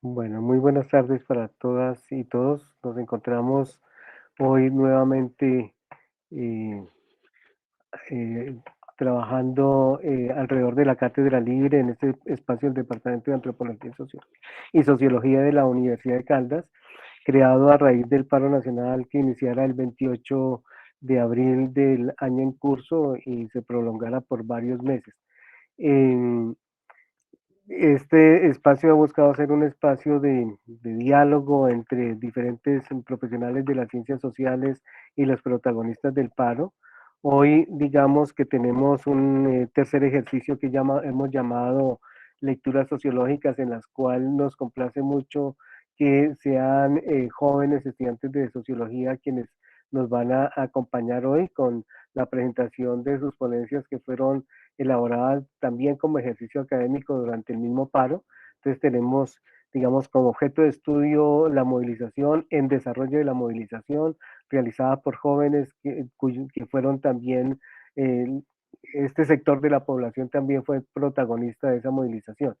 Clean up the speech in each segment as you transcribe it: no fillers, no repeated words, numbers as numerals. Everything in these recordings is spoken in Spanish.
Bueno, muy buenas tardes para todas y todos. Nos encontramos hoy nuevamente eh, eh, trabajando alrededor de la Cátedra Libre en este espacio del Departamento de Antropología y Sociología de la Universidad de Caldas, creado a raíz del paro nacional que iniciara el 28 de abril del año en curso y se prolongara por varios meses. En Este espacio ha buscado ser un espacio de diálogo entre diferentes profesionales de las ciencias sociales y los protagonistas del paro. Hoy, digamos que tenemos un tercer ejercicio que hemos llamado lecturas sociológicas, en las cuales nos complace mucho que sean jóvenes estudiantes de sociología quienes nos van a acompañar hoy con la presentación de sus ponencias que fueron elaborada también como ejercicio académico durante el mismo paro. Entonces tenemos, digamos, como objeto de estudio la movilización, en desarrollo de la movilización, realizada por jóvenes que fueron también, eh, este sector de la población también fue protagonista de esa movilización.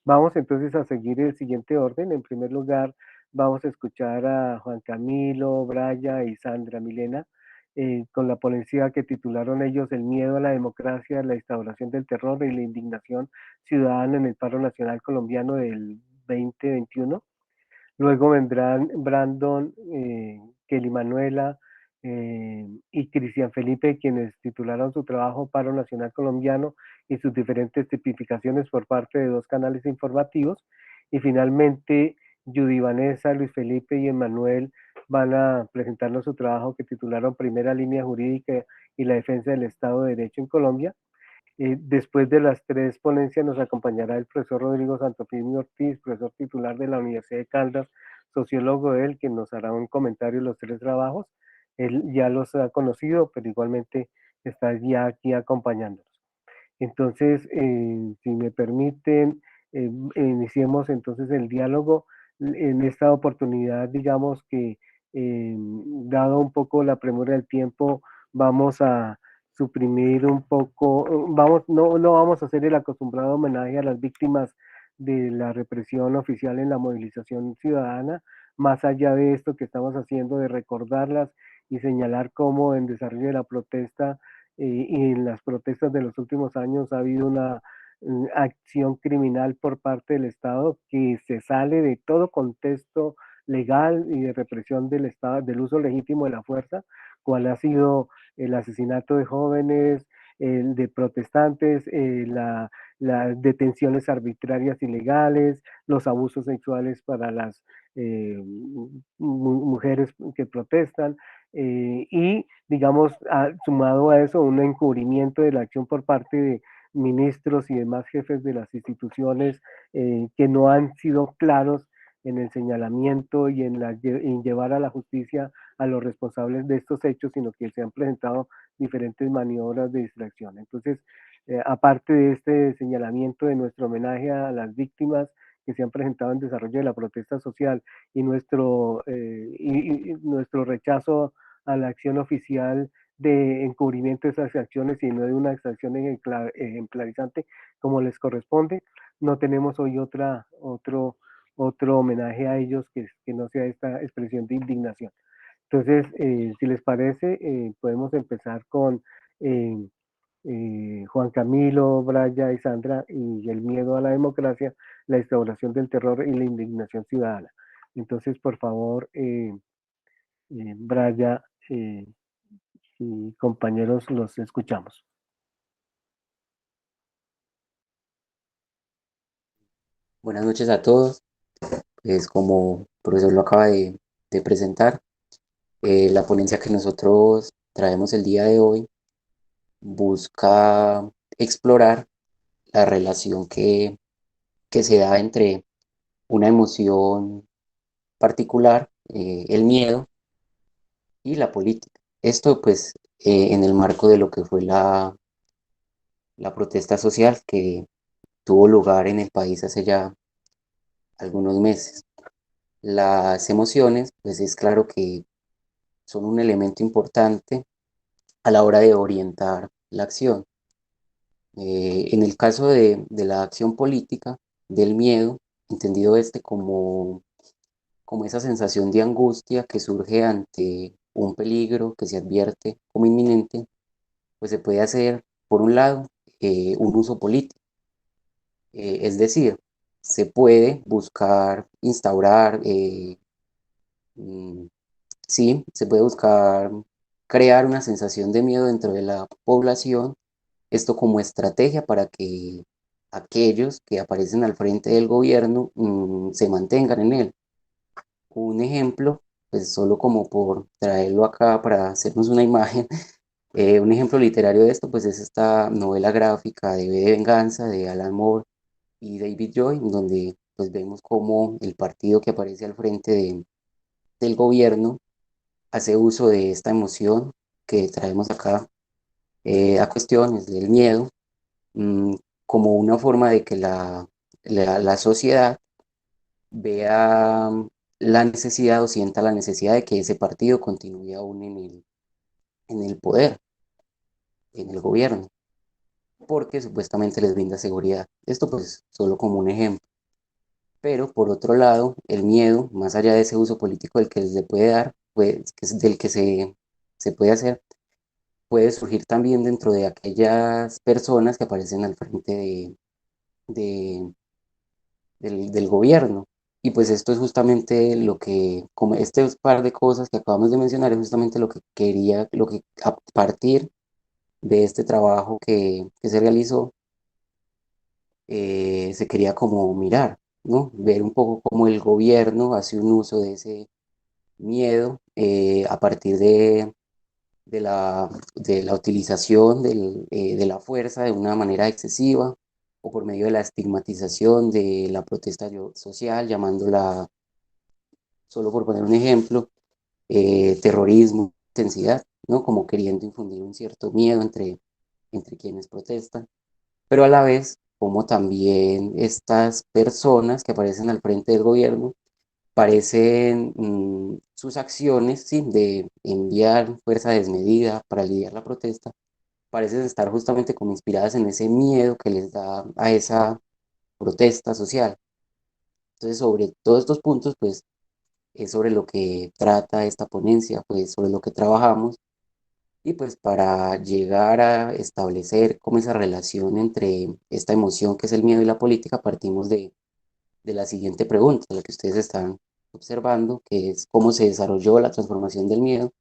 Vamos entonces a seguir el siguiente orden. En primer lugar, vamos a escuchar a Juan Camilo, Braya y Sandra Milena con la ponencia que titularon ellos El miedo a la democracia, la instauración del terror y la indignación ciudadana en el paro nacional colombiano del 2021. Luego vendrán Brandon, Kelly Manuela y Cristian Felipe, quienes titularon su trabajo Paro Nacional Colombiano y sus diferentes tipificaciones por parte de dos canales informativos. Y finalmente, Judy Vanessa, Luis Felipe y Emanuel van a presentarnos su trabajo que titularon Primera Línea Jurídica y la Defensa del Estado de Derecho en Colombia. Después de las tres ponencias nos acompañará el profesor Rodrigo Santofimio Ortiz, profesor titular de la Universidad de Caldas, sociólogo él, que nos hará un comentario de los tres trabajos. Él ya los ha conocido, pero igualmente está ya aquí acompañándonos. Entonces, si me permiten, iniciemos entonces el diálogo. En esta oportunidad, digamos que, dado un poco la premura del tiempo, vamos a suprimir un poco, no vamos a hacer el acostumbrado homenaje a las víctimas de la represión oficial en la movilización ciudadana, más allá de esto que estamos haciendo de recordarlas y señalar cómo en desarrollo de la protesta y en las protestas de los últimos años ha habido una acción criminal por parte del Estado que se sale de todo contexto legal y de represión del Estado, del uso legítimo de la fuerza, cual ha sido el asesinato de jóvenes, el de protestantes, las detenciones arbitrarias ilegales, los abusos sexuales para las mujeres que protestan, y digamos, sumado a eso, un encubrimiento de la acción por parte de ministros y demás jefes de las instituciones que no han sido claros en el señalamiento y en llevar a la justicia a los responsables de estos hechos, sino que se han presentado diferentes maniobras de distracción. Entonces, aparte de este señalamiento de nuestro homenaje a las víctimas que se han presentado en desarrollo de la protesta social y nuestro rechazo a la acción oficial de encubrimiento de esas acciones y no de una acción ejemplarizante como les corresponde, no tenemos hoy otro homenaje a ellos que no sea esta expresión de indignación. Entonces, si les parece, podemos empezar con eh, Juan Camilo, Braya y Sandra y el miedo a la democracia, la instauración del terror y la indignación ciudadana. Entonces, por favor, Braya y compañeros, los escuchamos. Buenas noches a todos. Pues como el profesor lo acaba de presentar, la ponencia que nosotros traemos el día de hoy busca explorar la relación que se da entre una emoción particular, el miedo, y la política. Esto pues en el marco de lo que fue la protesta social que tuvo lugar en el país hace ya algunos meses. Las emociones, pues es claro que son un elemento importante a la hora de orientar la acción. En el caso de la acción política, del miedo, entendido este como esa sensación de angustia que surge ante un peligro que se advierte como inminente, pues se puede hacer, por un lado, un uso político. Es decir, se puede buscar instaurar, mm, sí, se puede buscar crear una sensación de miedo dentro de la población, esto como estrategia para que aquellos que aparecen al frente del gobierno se mantengan en él. Un ejemplo, pues solo como por traerlo acá para hacernos una imagen, un ejemplo literario de esto, pues es esta novela gráfica de V de Venganza de Alan Moore y David Joy, en donde pues vemos cómo el partido que aparece al frente del gobierno hace uso de esta emoción que traemos acá a cuestiones del miedo, mm, como una forma de que la sociedad vea la necesidad o sienta la necesidad de que ese partido continúe aún en el poder, en el gobierno, porque supuestamente les brinda seguridad. Esto pues solo como un ejemplo. Pero por otro lado, el miedo, más allá de ese uso político del que se puede dar, pues, que es del que se puede hacer, puede surgir también dentro de aquellas personas que aparecen al frente de- del gobierno. Y pues esto es justamente lo que, como este par de cosas que acabamos de mencionar, es justamente lo que quería, lo que a partir de este trabajo que se realizó, se quería como mirar, ¿no? Ver un poco cómo el gobierno hace un uso de ese miedo a partir de la utilización de la fuerza de una manera excesiva o por medio de la estigmatización de la protesta social, llamándola, solo por poner un ejemplo, terrorismo, intensidad, ¿no? Como queriendo infundir un cierto miedo entre quienes protestan, pero a la vez como también estas personas que aparecen al frente del gobierno parecen sus acciones, ¿sí? De enviar fuerza desmedida para lidiar la protesta, parecen estar justamente como inspiradas en ese miedo que les da a esa protesta social. Entonces, sobre todos estos puntos, pues es sobre lo que trata esta ponencia, pues sobre lo que trabajamos y pues para llegar a establecer como esa relación entre esta emoción que es el miedo y la política, partimos de la siguiente pregunta, la que ustedes están observando, que es cómo se desarrolló la transformación del miedo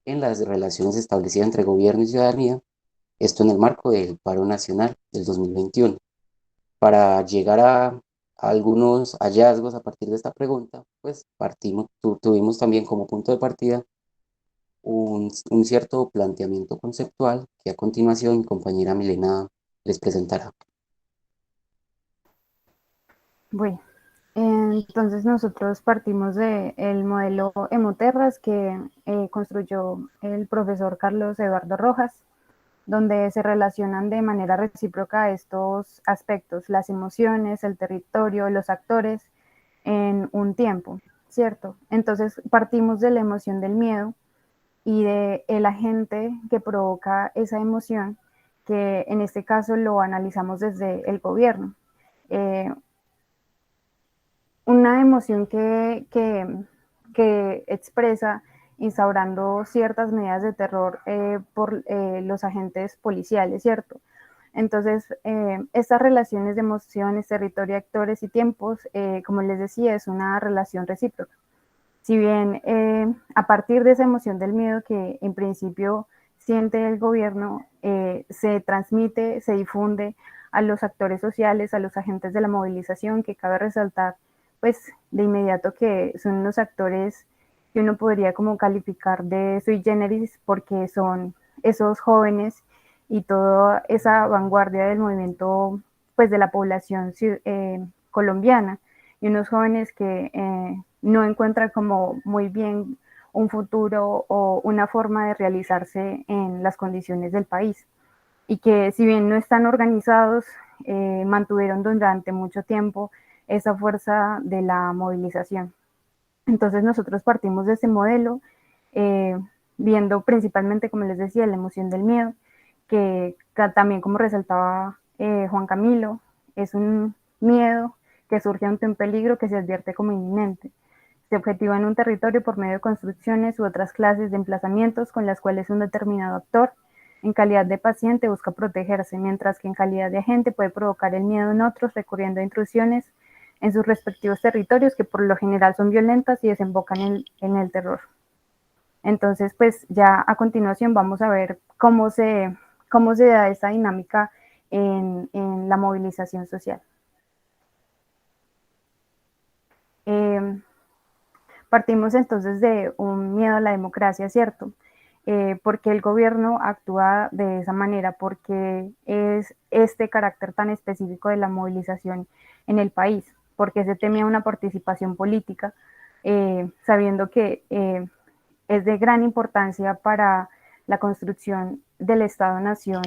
en las relaciones establecidas entre gobierno y ciudadanía, esto en el marco del paro nacional del 2021. Para llegar a algunos hallazgos a partir de esta pregunta, pues tuvimos también como punto de partida un cierto planteamiento conceptual que a continuación mi compañera Milena les presentará. Bueno, entonces nosotros partimos del modelo Emoterras que construyó el profesor Carlos Eduardo Rojas, donde se relacionan de manera recíproca estos aspectos, las emociones, el territorio, los actores, en un tiempo, ¿cierto? Entonces partimos de la emoción del miedo y de el agente que provoca esa emoción, que en este caso lo analizamos desde el gobierno. Eh, una emoción que expresa instaurando ciertas medidas de terror por los agentes policiales, ¿cierto? Entonces, estas relaciones de emociones, territorio, actores y tiempos, como les decía, es una relación recíproca. Si bien a partir de esa emoción del miedo que en principio siente el gobierno, se transmite, se difunde a los actores sociales, a los agentes de la movilización, que cabe resaltar, pues de inmediato que son los actores que uno podría como calificar de sui generis porque son esos jóvenes y toda esa vanguardia del movimiento, pues de la población colombiana y unos jóvenes que no encuentran como muy bien un futuro o una forma de realizarse en las condiciones del país y que si bien no están organizados, mantuvieron durante mucho tiempo esa fuerza de la movilización. Entonces nosotros partimos de ese modelo, eh, viendo principalmente, como les decía, la emoción del miedo, que también como resaltaba Juan Camilo, es un miedo que surge ante un peligro que se advierte como inminente. Se objetiva en un territorio por medio de construcciones u otras clases de emplazamientos con las cuales un determinado actor, en calidad de paciente, busca protegerse, mientras que en calidad de agente puede provocar el miedo en otros recurriendo a intrusiones en sus respectivos territorios que por lo general son violentas y desembocan en el terror. Entonces, pues ya a continuación vamos a ver cómo se da esta dinámica en la movilización social. Partimos entonces de un miedo a la democracia, ¿cierto? Porque el gobierno actúa de esa manera, porque es este carácter tan específico de la movilización en el país, porque se temía una participación política, sabiendo que es de gran importancia para la construcción del Estado-Nación,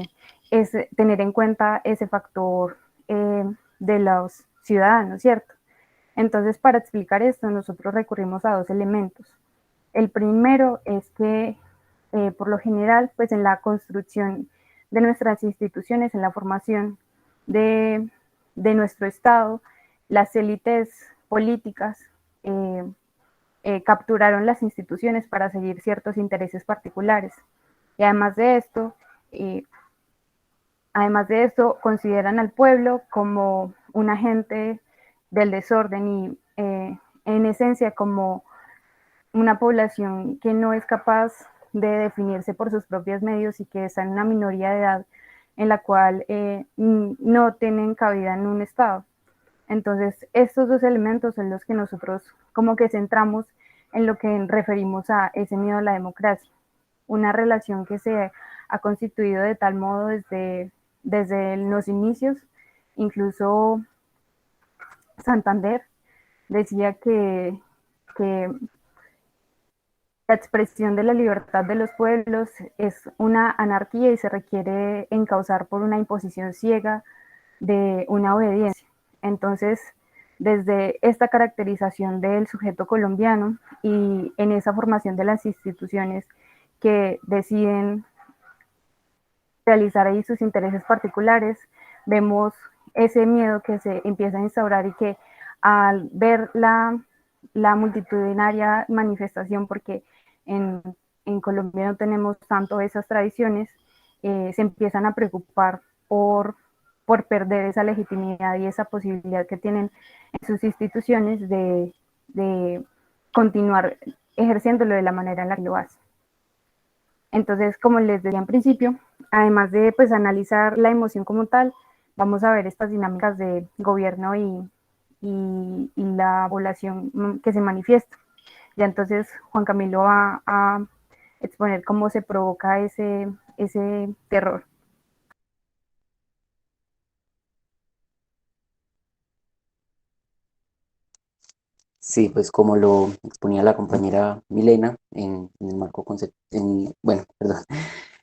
es tener en cuenta ese factor de los ciudadanos, ¿cierto? Entonces, para explicar esto, nosotros recurrimos a dos elementos. El primero es que, por lo general, pues en la construcción de nuestras instituciones, en la formación de nuestro Estado, las élites políticas capturaron las instituciones para seguir ciertos intereses particulares. Y eh, además de esto, consideran al pueblo como un agente del desorden y en esencia como una población que no es capaz de definirse por sus propios medios y que está en una minoría de edad en la cual no tienen cabida en un Estado. Entonces, estos dos elementos son los que nosotros como que centramos en lo que referimos a ese miedo a la democracia, una relación que se ha constituido de tal modo desde los inicios, incluso Santander decía que la expresión de la libertad de los pueblos es una anarquía y se requiere encauzar por una imposición ciega de una obediencia. Entonces, desde esta caracterización del sujeto colombiano y en esa formación de las instituciones que deciden realizar ahí sus intereses particulares, vemos ese miedo que se empieza a instaurar y que al ver la multitudinaria manifestación, porque en Colombia no tenemos tanto esas tradiciones, se empiezan a preocupar por perder esa legitimidad y esa posibilidad que tienen en sus instituciones de continuar ejerciéndolo de la manera en la que lo hacen. Entonces, como les decía en principio, además de pues analizar la emoción como tal, vamos a ver estas dinámicas de gobierno y la población que se manifiesta. Ya entonces Juan Camilo va a exponer cómo se provoca ese terror. Sí, pues como lo exponía la compañera Milena en el marco bueno, perdón,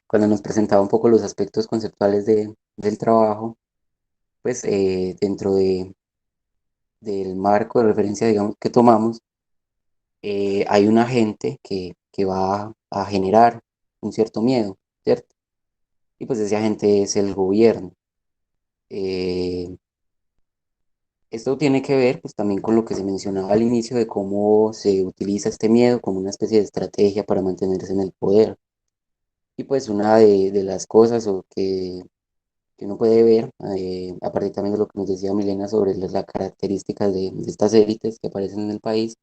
cuando nos presentaba un poco los aspectos conceptuales del trabajo, pues dentro del marco de referencia, digamos, que tomamos, hay un agente que va a generar un cierto miedo, ¿cierto? Y pues ese agente es el gobierno. Eh, Esto tiene que ver pues también con lo que se mencionaba al inicio de cómo se utiliza este miedo como una especie de estrategia para mantenerse en el poder. Y pues una de las cosas que uno puede ver, a partir también de lo que nos decía Milena sobre las características de estas élites que aparecen en el país,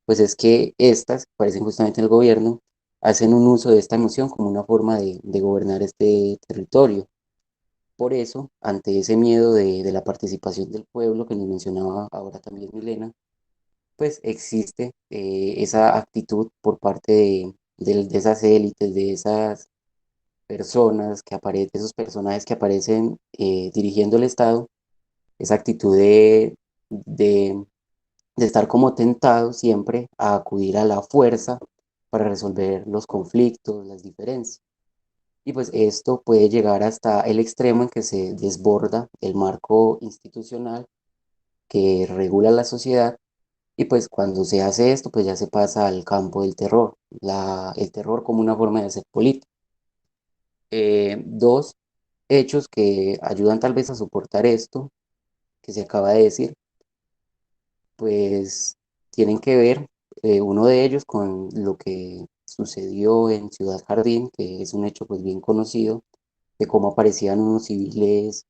pues es que estas, que aparecen justamente en el gobierno, hacen un uso de esta emoción como una forma de gobernar este territorio. Por eso, ante ese miedo de la participación del pueblo que nos mencionaba ahora también Milena, pues existe esa actitud por parte de esas élites, de esas personas que aparecen, esos personajes que aparecen dirigiendo el Estado, esa actitud de, de estar como tentados siempre a acudir a la fuerza para resolver los conflictos, las diferencias. Y pues esto puede llegar hasta el extremo en que se desborda el marco institucional que regula la sociedad y pues cuando se hace esto, pues ya se pasa al campo del terror, el terror como una forma de hacer política. Dos hechos que ayudan tal vez a soportar esto que se acaba de decir, pues tienen que ver, uno de ellos con lo que sucedió en Ciudad Jardín, que es un hecho pues bien conocido, de cómo aparecían unos civiles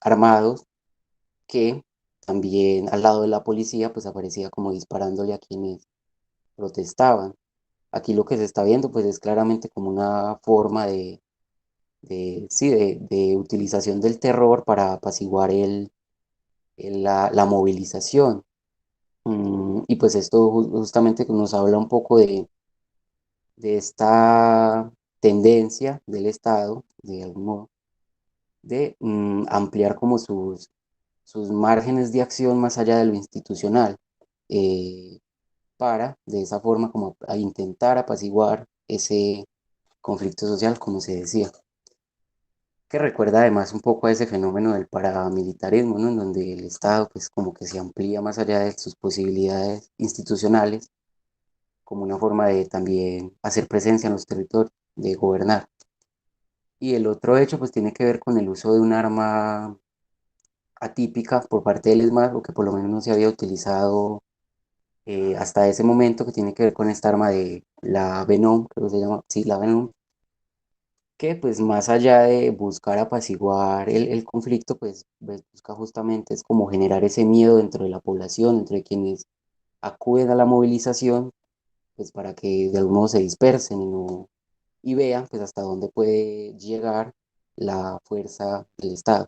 armados que también al lado de la policía pues aparecía como disparándole a quienes protestaban. Aquí lo que se está viendo pues es claramente como una forma sí, de utilización del terror para apaciguar la movilización. Y pues esto justamente nos habla un poco de esta tendencia del Estado, de algún modo, de ampliar como sus márgenes de acción más allá de lo institucional, eh, para de esa forma como a intentar apaciguar ese conflicto social, como se decía, que recuerda además un poco a ese fenómeno del paramilitarismo, ¿no? En donde el Estado pues como que se amplía más allá de sus posibilidades institucionales, como una forma de también hacer presencia en los territorios, de gobernar. Y el otro hecho pues tiene que ver con el uso de un arma atípica por parte del ESMAD, o que por lo menos no se había utilizado hasta ese momento, que tiene que ver con esta arma de la Venom, creo que se llama, sí, la Venom, que pues más allá de buscar apaciguar el conflicto, pues busca justamente es como generar ese miedo dentro de la población, entre quienes acuden a la movilización, pues para que de algún modo se dispersen y vean pues hasta dónde puede llegar la fuerza del Estado.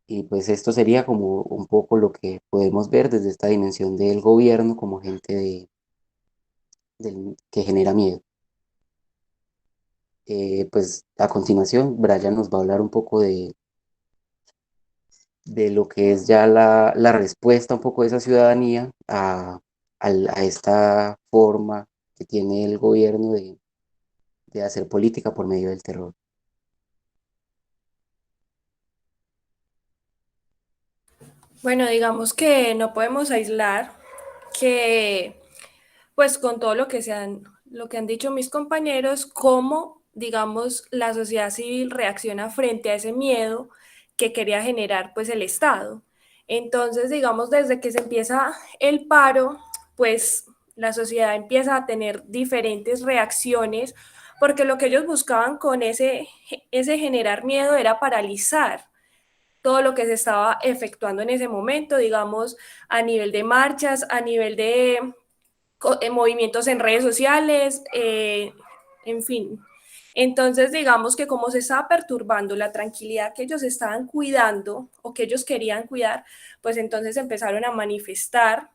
Y pues esto sería como un poco lo que podemos ver desde esta dimensión del gobierno como gente que genera miedo. Pues a continuación, Brian nos va a hablar un poco de lo que es ya la respuesta un poco de esa ciudadanía a esta forma que tiene el gobierno de hacer política por medio del terror. Bueno, digamos que no podemos aislar que, pues con todo lo que han dicho mis compañeros, cómo, digamos, la sociedad civil reacciona frente a ese miedo que quería generar, pues, el Estado. Entonces, digamos, desde que se empieza el paro, pues la sociedad empieza a tener diferentes reacciones, porque lo que ellos buscaban con ese generar miedo era paralizar todo lo que se estaba efectuando en ese momento, digamos, a nivel de marchas, a nivel de movimientos en redes sociales, en fin. Entonces, digamos que como se estaba perturbando la tranquilidad que ellos estaban cuidando o que ellos querían cuidar, pues entonces empezaron a manifestar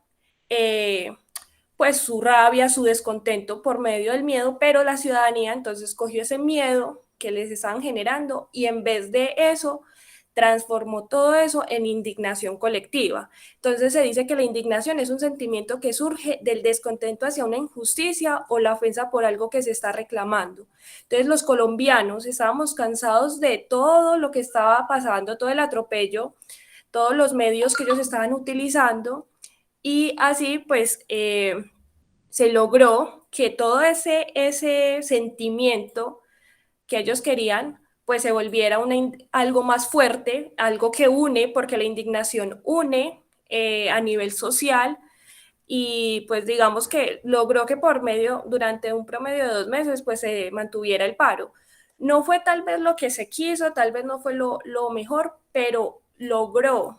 pues su rabia, su descontento por medio del miedo, pero la ciudadanía entonces cogió ese miedo que les estaban generando y en vez de eso transformó todo eso en indignación colectiva. Entonces se dice que la indignación es un sentimiento que surge del descontento hacia una injusticia o la ofensa por algo que se está reclamando. Entonces los colombianos estábamos cansados de todo lo que estaba pasando, todo el atropello, todos los medios que ellos estaban utilizando y así pues se logró que todo ese sentimiento que ellos querían, pues se volviera algo más fuerte, algo que une, porque la indignación une a nivel social y pues digamos que logró que durante un promedio de 2 meses, pues se mantuviera el paro. No fue tal vez lo que se quiso, tal vez no fue lo mejor, pero logró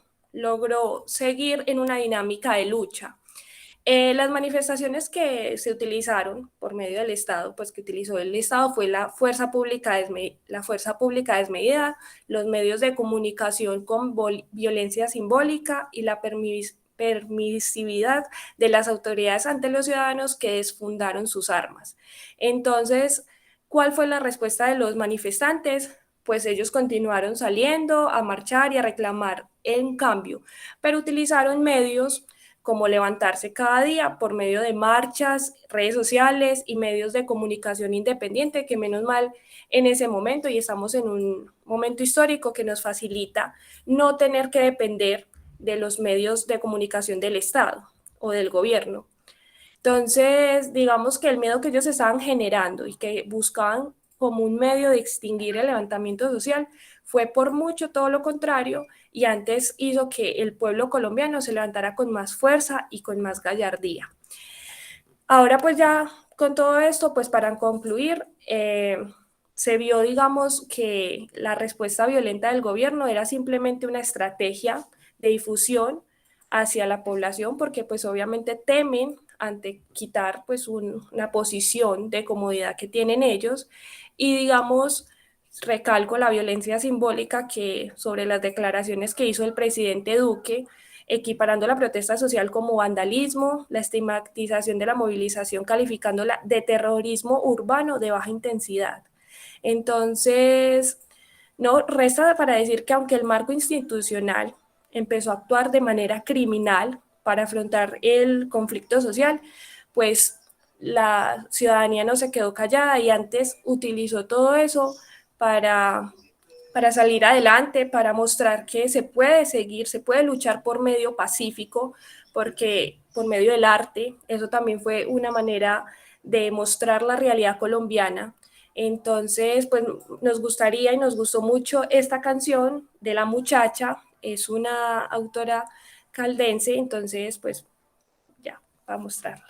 seguir en una dinámica de lucha. Las manifestaciones que se utilizaron por medio del Estado, pues que utilizó el Estado fue la fuerza pública desmedida, los medios de comunicación con violencia simbólica y la permisividad de las autoridades ante los ciudadanos que desfundaron sus armas. Entonces, ¿cuál fue la respuesta de los manifestantes? Pues ellos continuaron saliendo a marchar y a reclamar un cambio, pero utilizaron medios como levantarse cada día por medio de marchas, redes sociales y medios de comunicación independiente, que menos mal en ese momento, y estamos en un momento histórico que nos facilita no tener que depender de los medios de comunicación del Estado o del gobierno. Entonces, digamos que el miedo que ellos estaban generando y que buscaban como un medio de extinguir el levantamiento social fue por mucho todo lo contrario y antes hizo que el pueblo colombiano se levantara con más fuerza y con más gallardía. Ahora pues ya con todo esto, pues para concluir, se vio, digamos, que la respuesta violenta del gobierno era simplemente una estrategia de difusión hacia la población, porque pues obviamente temen ante quitar pues una posición de comodidad que tienen ellos y digamos, recalco la violencia simbólica que sobre las declaraciones que hizo el presidente Duque, equiparando la protesta social como vandalismo, la estigmatización de la movilización, calificándola de terrorismo urbano de baja intensidad. Entonces, no resta para decir que aunque el marco institucional empezó a actuar de manera criminal para afrontar el conflicto social, pues la ciudadanía no se quedó callada y antes utilizó todo eso para, para salir adelante, para mostrar que se puede seguir, se puede luchar por medio pacífico, porque por medio del arte, eso también fue una manera de mostrar la realidad colombiana. Entonces, pues nos gustaría y nos gustó mucho esta canción de La Muchacha, es una autora caldense, entonces, pues ya, para mostrarla.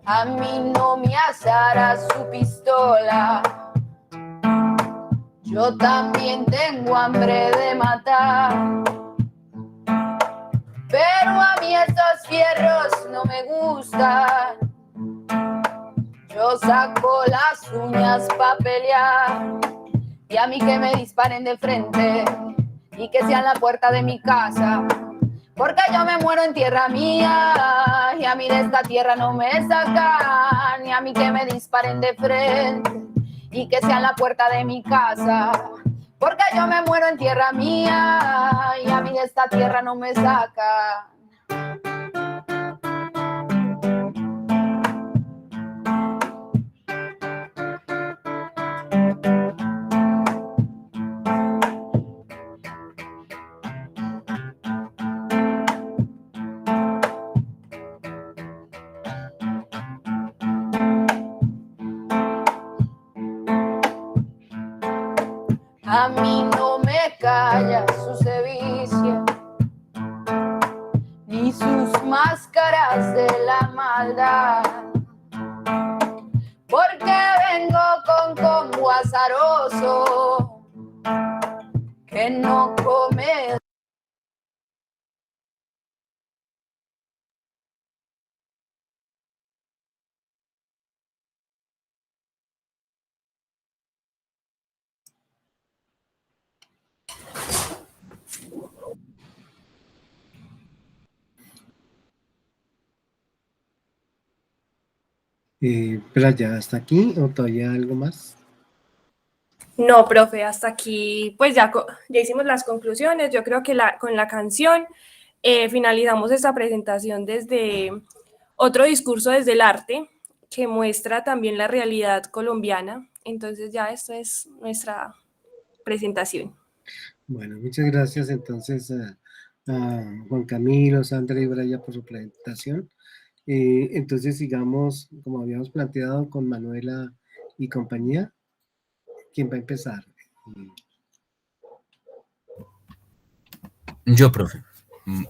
A mí no me asará su pistola. Yo también tengo hambre de matar. Pero a mí estos fierros no me gustan. Yo saco las uñas pa' pelear. Y a mí que me disparen de frente y que sean la puerta de mi casa. Porque yo me muero en tierra mía y a mí de esta tierra no me sacan. Y a mí que me disparen de frente y que sean la puerta de mi casa. Porque yo me muero en tierra mía y a mí de esta tierra no me sacan. A mí no me calla su sevicia, ni sus máscaras de la maldad, porque vengo con combo azaroso, que no come. Pero ya hasta aquí, o todavía algo más. No, profe, hasta aquí, pues ya hicimos las conclusiones. Yo creo que con la canción finalizamos esta presentación desde otro discurso desde el arte que muestra también la realidad colombiana. Entonces ya esta es nuestra presentación. Bueno, muchas gracias entonces a Juan Camilo, Sandra y Braya por su presentación. Entonces sigamos, como habíamos planteado, con Manuela y compañía. ¿Quién va a empezar? Yo, profe.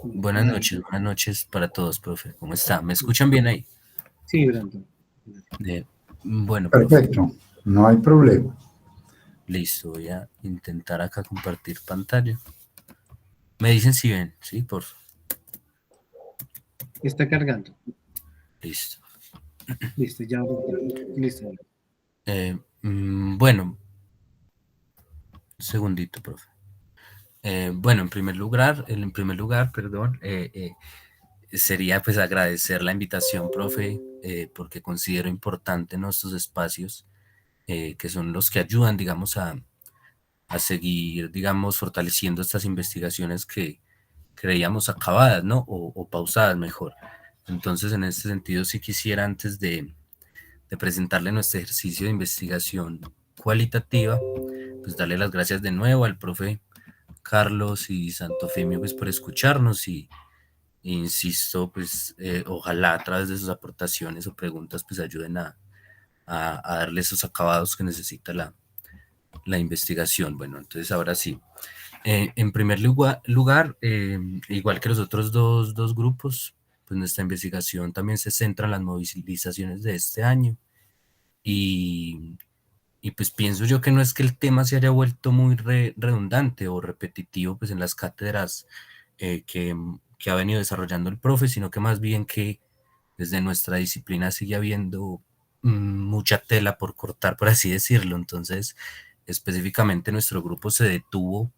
Buenas noches para todos, profe. ¿Cómo está? ¿Me escuchan bien ahí? Sí, Brandon. Bueno, perfecto, profe. No hay problema. Listo, voy a intentar acá compartir pantalla. Me dicen si ven, ¿sí? Por favor. Está cargando. Listo. Listo, ya. Listo. Bueno. Un segundito, profe. Bueno, en primer lugar, perdón, sería pues agradecer la invitación, profe, porque considero importante nuestros espacios, que son los que ayudan, digamos, a seguir, digamos, fortaleciendo estas investigaciones que creíamos acabadas, ¿no? O pausadas mejor. Entonces, en este sentido, sí quisiera, antes de presentarle nuestro ejercicio de investigación cualitativa, pues darle las gracias de nuevo al profe Carlos y Santofimio, pues, por escucharnos y insisto, pues ojalá a través de sus aportaciones o preguntas pues ayuden a darle esos acabados que necesita la investigación. Bueno, entonces ahora sí. En primer lugar, igual que los otros dos grupos, pues nuestra investigación también se centra en las movilizaciones de este año y pues pienso yo que no es que el tema se haya vuelto muy redundante o repetitivo pues en las cátedras que ha venido desarrollando el profe, sino que más bien que desde nuestra disciplina sigue habiendo mucha tela por cortar, por así decirlo. Entonces, específicamente nuestro grupo se detuvo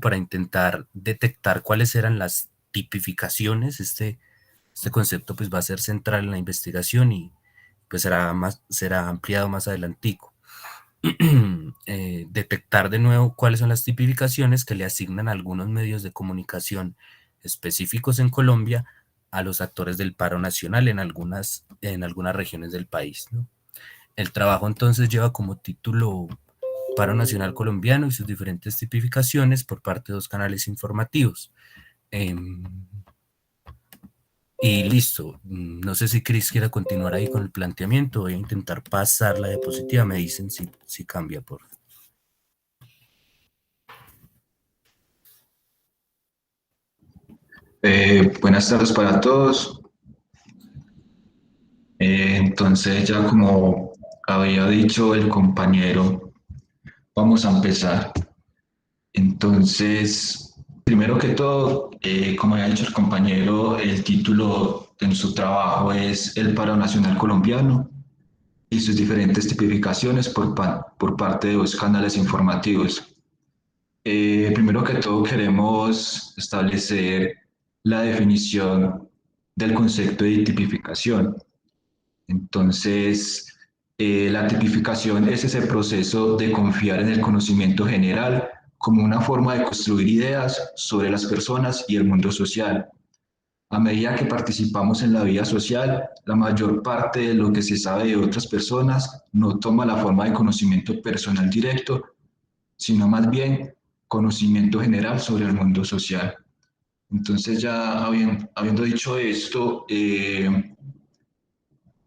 para intentar detectar cuáles eran las tipificaciones. Este concepto pues va a ser central en la investigación y pues será ampliado más adelantico. Detectar de nuevo cuáles son las tipificaciones que le asignan algunos medios de comunicación específicos en Colombia a los actores del paro nacional en algunas regiones del país, ¿no? El trabajo entonces lleva como título Paro Nacional Colombiano y sus diferentes tipificaciones por parte de 2 canales informativos. Y listo. No sé si Chris quiera continuar ahí con el planteamiento. Voy a intentar pasar la diapositiva. Me dicen si cambia, por favor. Buenas tardes para todos. Entonces, ya como había dicho el compañero, vamos a empezar. Entonces, primero que todo, como había dicho el compañero, el título de su trabajo es El Paro Nacional Colombiano y sus diferentes tipificaciones por parte de 2 canales informativos. Primero que todo, queremos establecer la definición del concepto de tipificación. Entonces, la tipificación es ese proceso de confiar en el conocimiento general como una forma de construir ideas sobre las personas y el mundo social. A medida que participamos en la vida social, la mayor parte de lo que se sabe de otras personas no toma la forma de conocimiento personal directo, sino más bien conocimiento general sobre el mundo social. Entonces, ya habiendo dicho esto,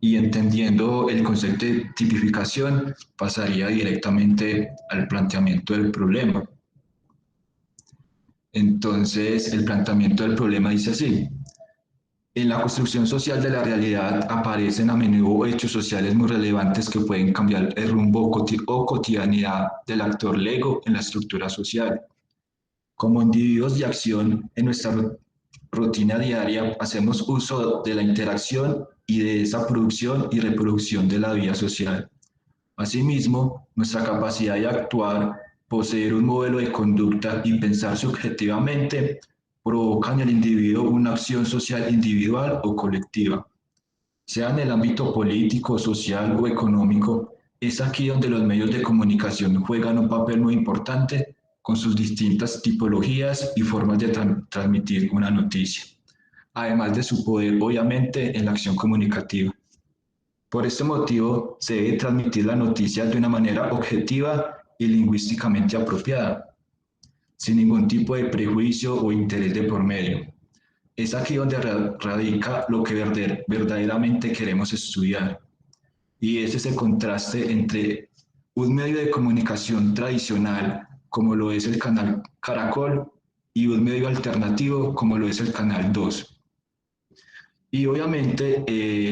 y entendiendo el concepto de tipificación, pasaría directamente al planteamiento del problema. Entonces, el planteamiento del problema dice así: en la construcción social de la realidad aparecen a menudo hechos sociales muy relevantes que pueden cambiar el rumbo o cotidianidad del actor lego en la estructura social. Como individuos de acción en nuestra rutina diaria, hacemos uso de la interacción y de esa producción y reproducción de la vida social. Asimismo, nuestra capacidad de actuar, poseer un modelo de conducta y pensar subjetivamente provoca en el individuo una acción social individual o colectiva. Sea en el ámbito político, social o económico, es aquí donde los medios de comunicación juegan un papel muy importante con sus distintas tipologías y formas de transmitir una noticia, además de su poder, obviamente, en la acción comunicativa. Por este motivo, se debe transmitir la noticia de una manera objetiva y lingüísticamente apropiada, sin ningún tipo de prejuicio o interés de por medio. Es aquí donde radica lo que verdaderamente queremos estudiar, y es ese contraste entre un medio de comunicación tradicional, como lo es el canal Caracol, y un medio alternativo, como lo es el canal 2. Y obviamente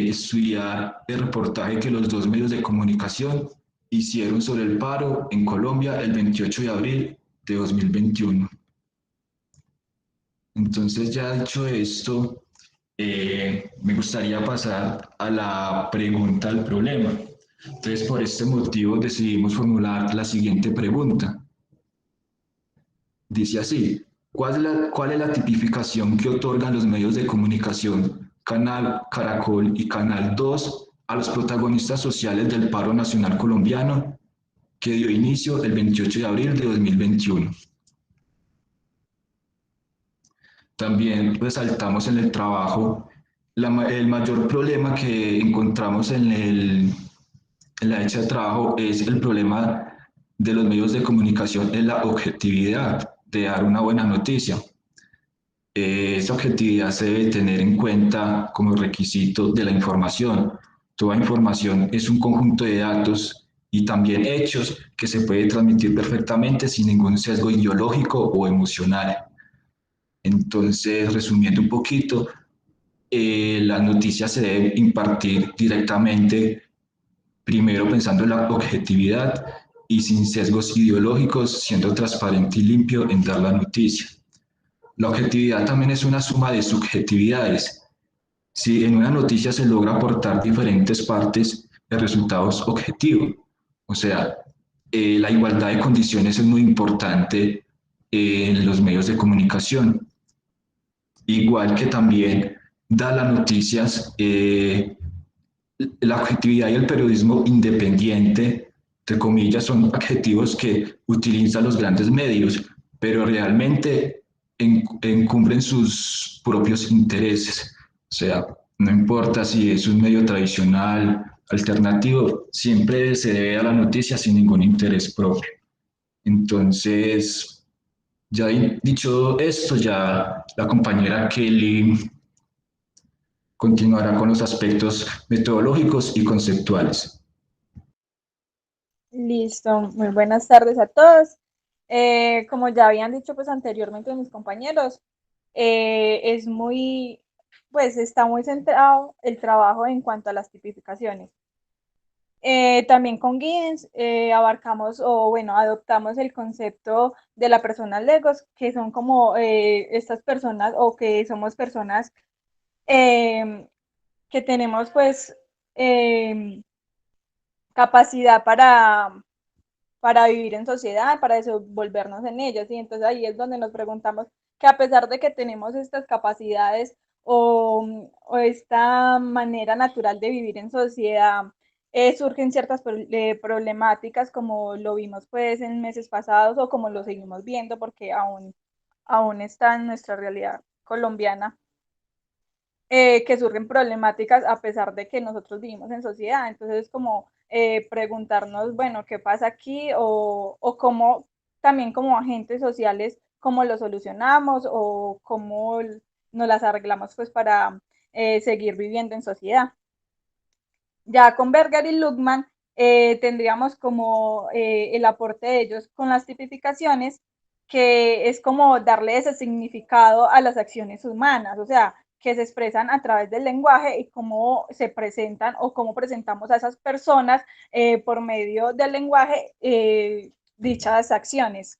estudiar el reportaje que los 2 medios de comunicación hicieron sobre el paro en Colombia el 28 de abril de 2021. Entonces, ya dicho esto, me gustaría pasar a la pregunta del problema. Entonces, por este motivo decidimos formular la siguiente pregunta. Dice así: ¿cuál es la tipificación que otorgan los medios de comunicación Canal Caracol y Canal 2 a los protagonistas sociales del paro nacional colombiano que dio inicio el 28 de abril de 2021? También resaltamos en el trabajo el mayor problema que encontramos en la hecha de trabajo es el problema de los medios de comunicación en la objetividad de dar una buena noticia. Esa objetividad se debe tener en cuenta como requisito de la información. Toda información es un conjunto de datos y también hechos que se puede transmitir perfectamente sin ningún sesgo ideológico o emocional. Entonces, resumiendo un poquito, las noticias se deben impartir directamente, primero pensando en la objetividad y sin sesgos ideológicos, siendo transparente y limpio en dar la noticia. La objetividad también es una suma de subjetividades. Si en una noticia se logra aportar diferentes partes, el resultado es objetivo. O sea, la igualdad de condiciones es muy importante en los medios de comunicación. Igual que también da las noticias, la objetividad y el periodismo independiente, entre comillas, son adjetivos que utilizan los grandes medios, pero realmente encumbren sus propios intereses. O sea, no importa si es un medio tradicional, alternativo, siempre se debe a la noticia sin ningún interés propio. Entonces, ya dicho esto, ya la compañera Kelly continuará con los aspectos metodológicos y conceptuales. Listo, muy buenas tardes a todos. Como ya habían dicho pues anteriormente mis compañeros, está muy centrado el trabajo en cuanto a las tipificaciones. También con Giddens abarcamos o bueno, adoptamos el concepto de la persona legos, que son como estas personas o que somos personas que tenemos pues capacidad para vivir en sociedad, para desenvolvernos en ellas. Y entonces ahí es donde nos preguntamos que a pesar de que tenemos estas capacidades o esta manera natural de vivir en sociedad, surgen ciertas problemáticas como lo vimos pues en meses pasados o como lo seguimos viendo porque aún está en nuestra realidad colombiana. Que surgen problemáticas a pesar de que nosotros vivimos en sociedad. Entonces es como preguntarnos, bueno, ¿qué pasa aquí? O cómo también como agentes sociales, cómo lo solucionamos o cómo nos las arreglamos pues para seguir viviendo en sociedad. Ya con Berger y Luckman tendríamos como el aporte de ellos con las tipificaciones, que es como darle ese significado a las acciones humanas, o sea, que se expresan a través del lenguaje y cómo se presentan o cómo presentamos a esas personas por medio del lenguaje dichas acciones.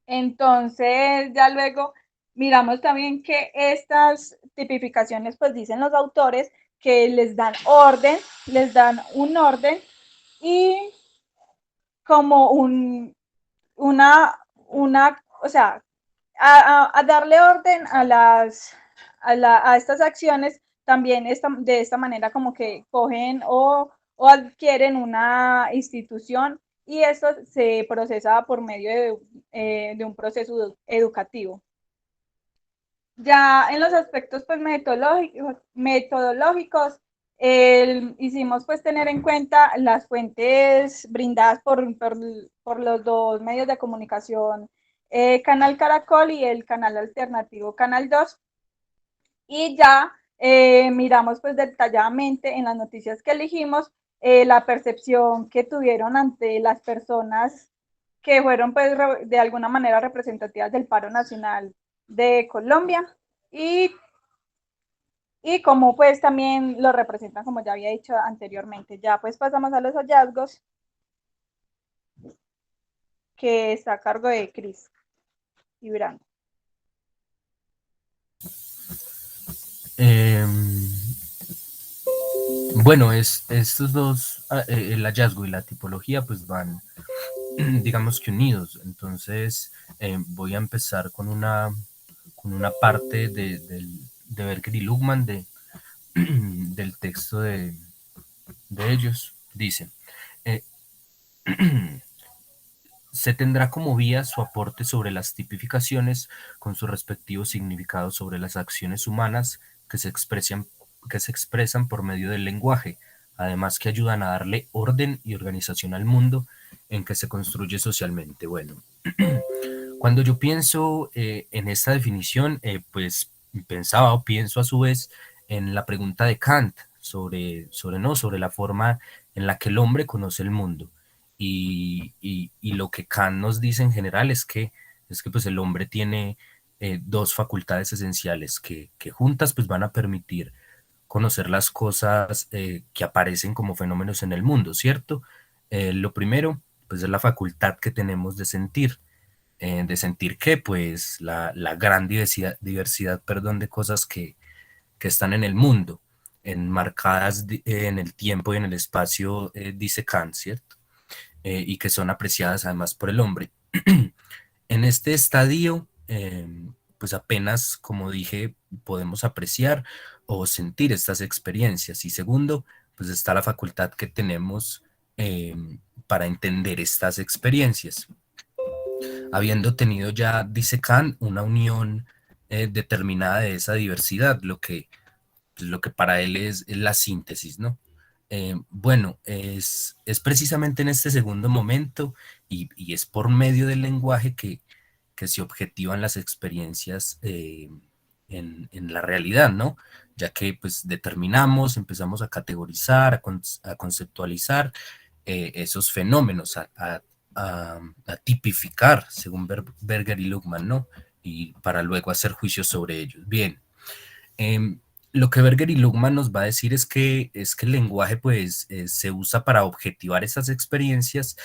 Entonces, ya luego miramos también que estas tipificaciones, pues dicen los autores, que les dan un orden y como o sea, a darle orden a estas acciones, también de esta manera como que cogen o adquieren una institución y esto se procesa por medio de un proceso educativo. Ya en los aspectos pues, metodológicos hicimos pues tener en cuenta las fuentes brindadas por los dos medios de comunicación, Canal Caracol y el canal alternativo Canal 2. Y ya miramos pues detalladamente en las noticias que elegimos la percepción que tuvieron ante las personas que fueron pues de alguna manera representativas del paro nacional de Colombia y como pues también lo representan como ya había dicho anteriormente. Ya pues pasamos a los hallazgos que está a cargo de Cris y Brando. Bueno, estos dos, el hallazgo y la tipología, pues van, digamos que unidos. Entonces, voy a empezar con una parte de Berger y Luckman del texto de ellos. Dice, se tendrá como vía su aporte sobre las tipificaciones con sus respectivos significados sobre las acciones humanas que se expresan por medio del lenguaje, además que ayudan a darle orden y organización al mundo en que se construye socialmente. Bueno, cuando yo pienso en esta definición, pues pensaba o pienso a su vez en la pregunta de Kant sobre la forma en la que el hombre conoce el mundo. Y lo que Kant nos dice en general es que pues el hombre tiene dos facultades esenciales que juntas pues van a permitir conocer las cosas que aparecen como fenómenos en el mundo, ¿cierto? Lo primero, pues es la facultad que tenemos de sentir que pues la gran diversidad perdón, de cosas que están en el mundo, enmarcadas en el tiempo y en el espacio, dice Kant, ¿cierto? Y que son apreciadas además por el hombre. En este estadio, pues apenas, como dije, podemos apreciar o sentir estas experiencias. Y segundo, pues está la facultad que tenemos para entender estas experiencias. Habiendo tenido ya, dice Kant, una unión determinada de esa diversidad, lo que para él es la síntesis, ¿no? Bueno, es precisamente en este segundo momento y es por medio del lenguaje que se objetivan las experiencias en la realidad, ¿no? Ya que pues determinamos, empezamos a categorizar, a conceptualizar esos fenómenos, a tipificar, según Berger y Luhmann, ¿no? Y para luego hacer juicios sobre ellos. Bien. Lo que Berger y Luhmann nos va a decir es que el lenguaje pues se usa para objetivar esas experiencias,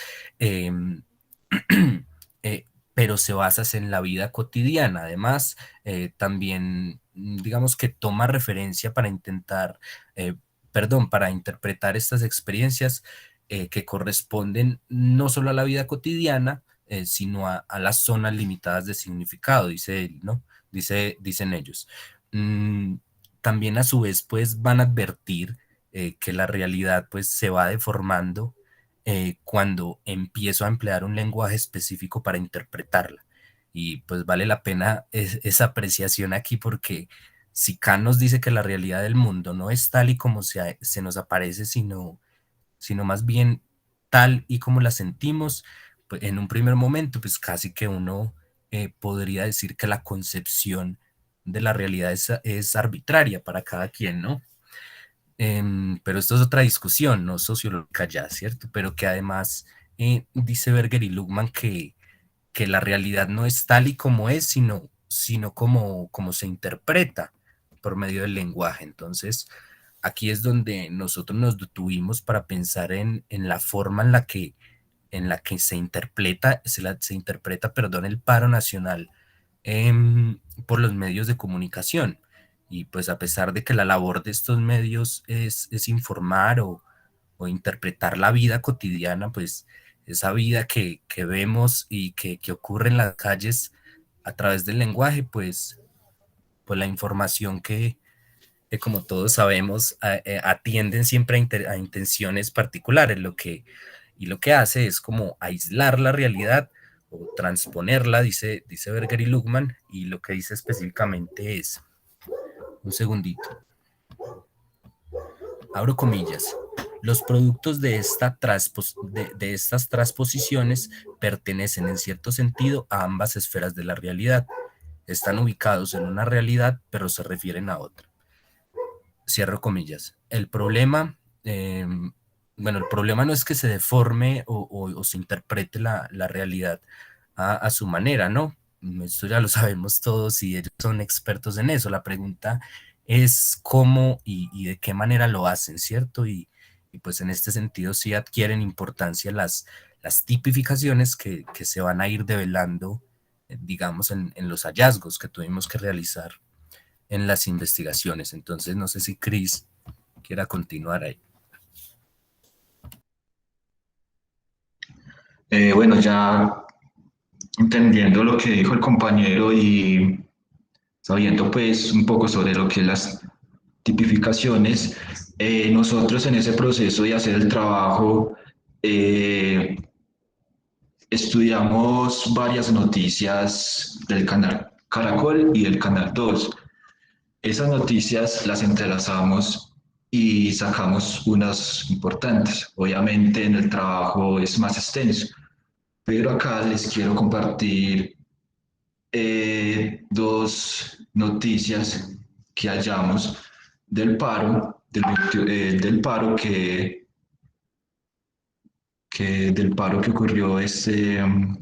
pero se basa en la vida cotidiana. Además, también digamos que toma referencia para para interpretar estas experiencias que corresponden no solo a la vida cotidiana, sino a las zonas limitadas de significado, dice él, ¿no? Dicen ellos. También a su vez pues van a advertir que la realidad pues se va deformando cuando empiezo a emplear un lenguaje específico para interpretarla. Y pues vale la pena esa apreciación aquí, porque si Kant nos dice que la realidad del mundo no es tal y como se nos aparece, sino más bien tal y como la sentimos, pues en un primer momento pues casi que uno podría decir que la concepción de la realidad es arbitraria para cada quien, ¿no? Pero esto es otra discusión, no sociológica ya, ¿cierto? Pero que además dice Berger y Luhmann que la realidad no es tal y como es, sino como se interpreta por medio del lenguaje. Entonces, aquí es donde nosotros nos detuvimos para pensar en la forma en la que se interpreta, perdón, el paro nacional por los medios de comunicación. Y pues a pesar de que la labor de estos medios es informar o interpretar la vida cotidiana, pues esa vida que vemos y que ocurre en las calles a través del lenguaje, pues la información que como todos sabemos, atienden siempre a intenciones particulares, lo que hace es como aislar la realidad o transponerla, dice Berger y Luhmann, y lo que dice específicamente es, un segundito, abro comillas, los productos de estas transposiciones pertenecen en cierto sentido a ambas esferas de la realidad, están ubicados en una realidad, pero se refieren a otra. Cierro comillas. El problema, el problema no es que se deforme o se interprete la realidad a su manera, ¿no? Esto ya lo sabemos todos y ellos son expertos en eso. La pregunta es cómo y de qué manera lo hacen, ¿cierto? Y pues en este sentido sí adquieren importancia las tipificaciones que se van a ir develando, digamos, en los hallazgos que tuvimos que realizar en las investigaciones. Entonces, no sé si Cris quiera continuar ahí. Bueno, ya entendiendo lo que dijo el compañero y sabiendo pues un poco sobre lo que es las tipificaciones, nosotros en ese proceso de hacer el trabajo estudiamos varias noticias del canal Caracol y del canal 2. Esas noticias las entrelazamos y sacamos unas importantes. Obviamente en el trabajo es más extenso, pero acá les quiero compartir dos noticias que hallamos del paro, del paro que ocurrió en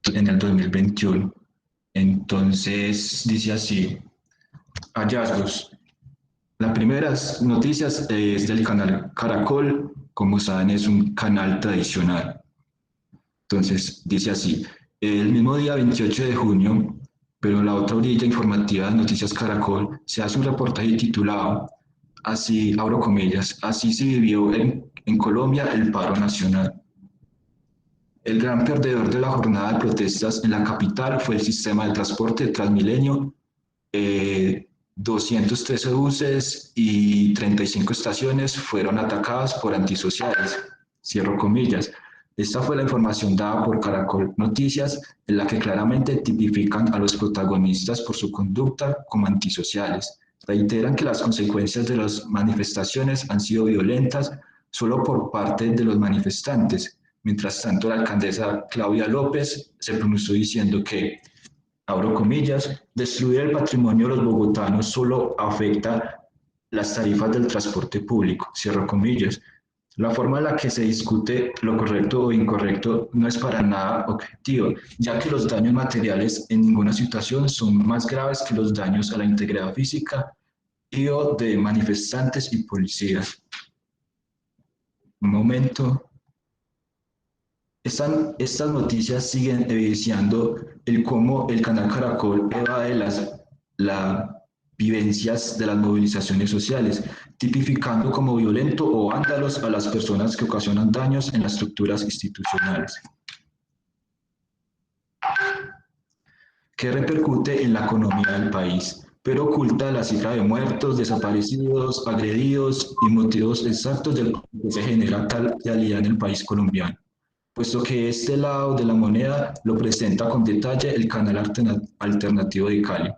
el 2021. Entonces dice así: hallazgos. La primera noticia es del canal Caracol. Como saben, es un canal tradicional. Entonces dice así: el mismo día 28 de junio, pero en la otra orilla informativa de Noticias Caracol, se hace un reportaje titulado, así, abro comillas, así se vivió en Colombia el paro nacional. El gran perdedor de la jornada de protestas en la capital fue el sistema de transporte Transmilenio, 213 buses y 35 estaciones fueron atacadas por antisociales, cierro comillas. Esta fue la información dada por Caracol Noticias, en la que claramente tipifican a los protagonistas por su conducta como antisociales. Reiteran que las consecuencias de las manifestaciones han sido violentas solo por parte de los manifestantes. Mientras tanto, la alcaldesa Claudia López se pronunció diciendo que, abro comillas, destruir el patrimonio de los bogotanos solo afecta las tarifas del transporte público, cierro comillas. La forma en la que se discute lo correcto o incorrecto no es para nada objetiva, ya que los daños materiales en ninguna situación son más graves que los daños a la integridad física y o de manifestantes y policías. Un momento. Estas noticias siguen evidenciando cómo el canal Caracol evade las vivencias de las movilizaciones sociales, tipificando como violento o vándalos a las personas que ocasionan daños en las estructuras institucionales, que repercute en la economía del país, pero oculta la cifra de muertos, desaparecidos, agredidos y motivos exactos del por qué se genera tal realidad en el país colombiano, puesto que este lado de la moneda lo presenta con detalle el canal alternativo de Cali.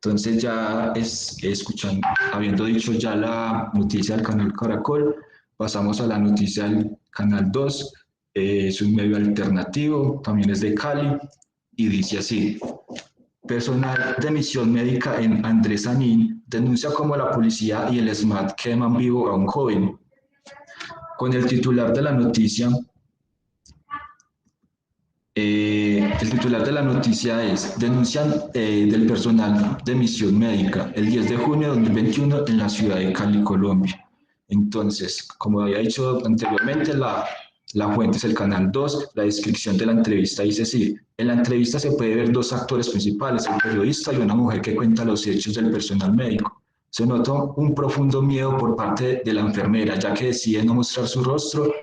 Entonces ya escuchando, habiendo dicho ya la noticia del canal Caracol, pasamos a la noticia del canal 2, es un medio alternativo, también es de Cali, y dice así: personal de misión médica en Andrés Anín denuncia cómo la policía y el SMAT queman vivo a un joven. Con el titular de la noticia, es: denuncian del personal de misión médica el 10 de junio de 2021 en la ciudad de Cali, Colombia. Entonces, como había dicho anteriormente, la fuente es el canal 2, la descripción de la entrevista dice así: en la entrevista se puede ver dos actores principales, el periodista y una mujer que cuenta los hechos del personal médico. Se nota un profundo miedo por parte de la enfermera, ya que decide no mostrar su rostro.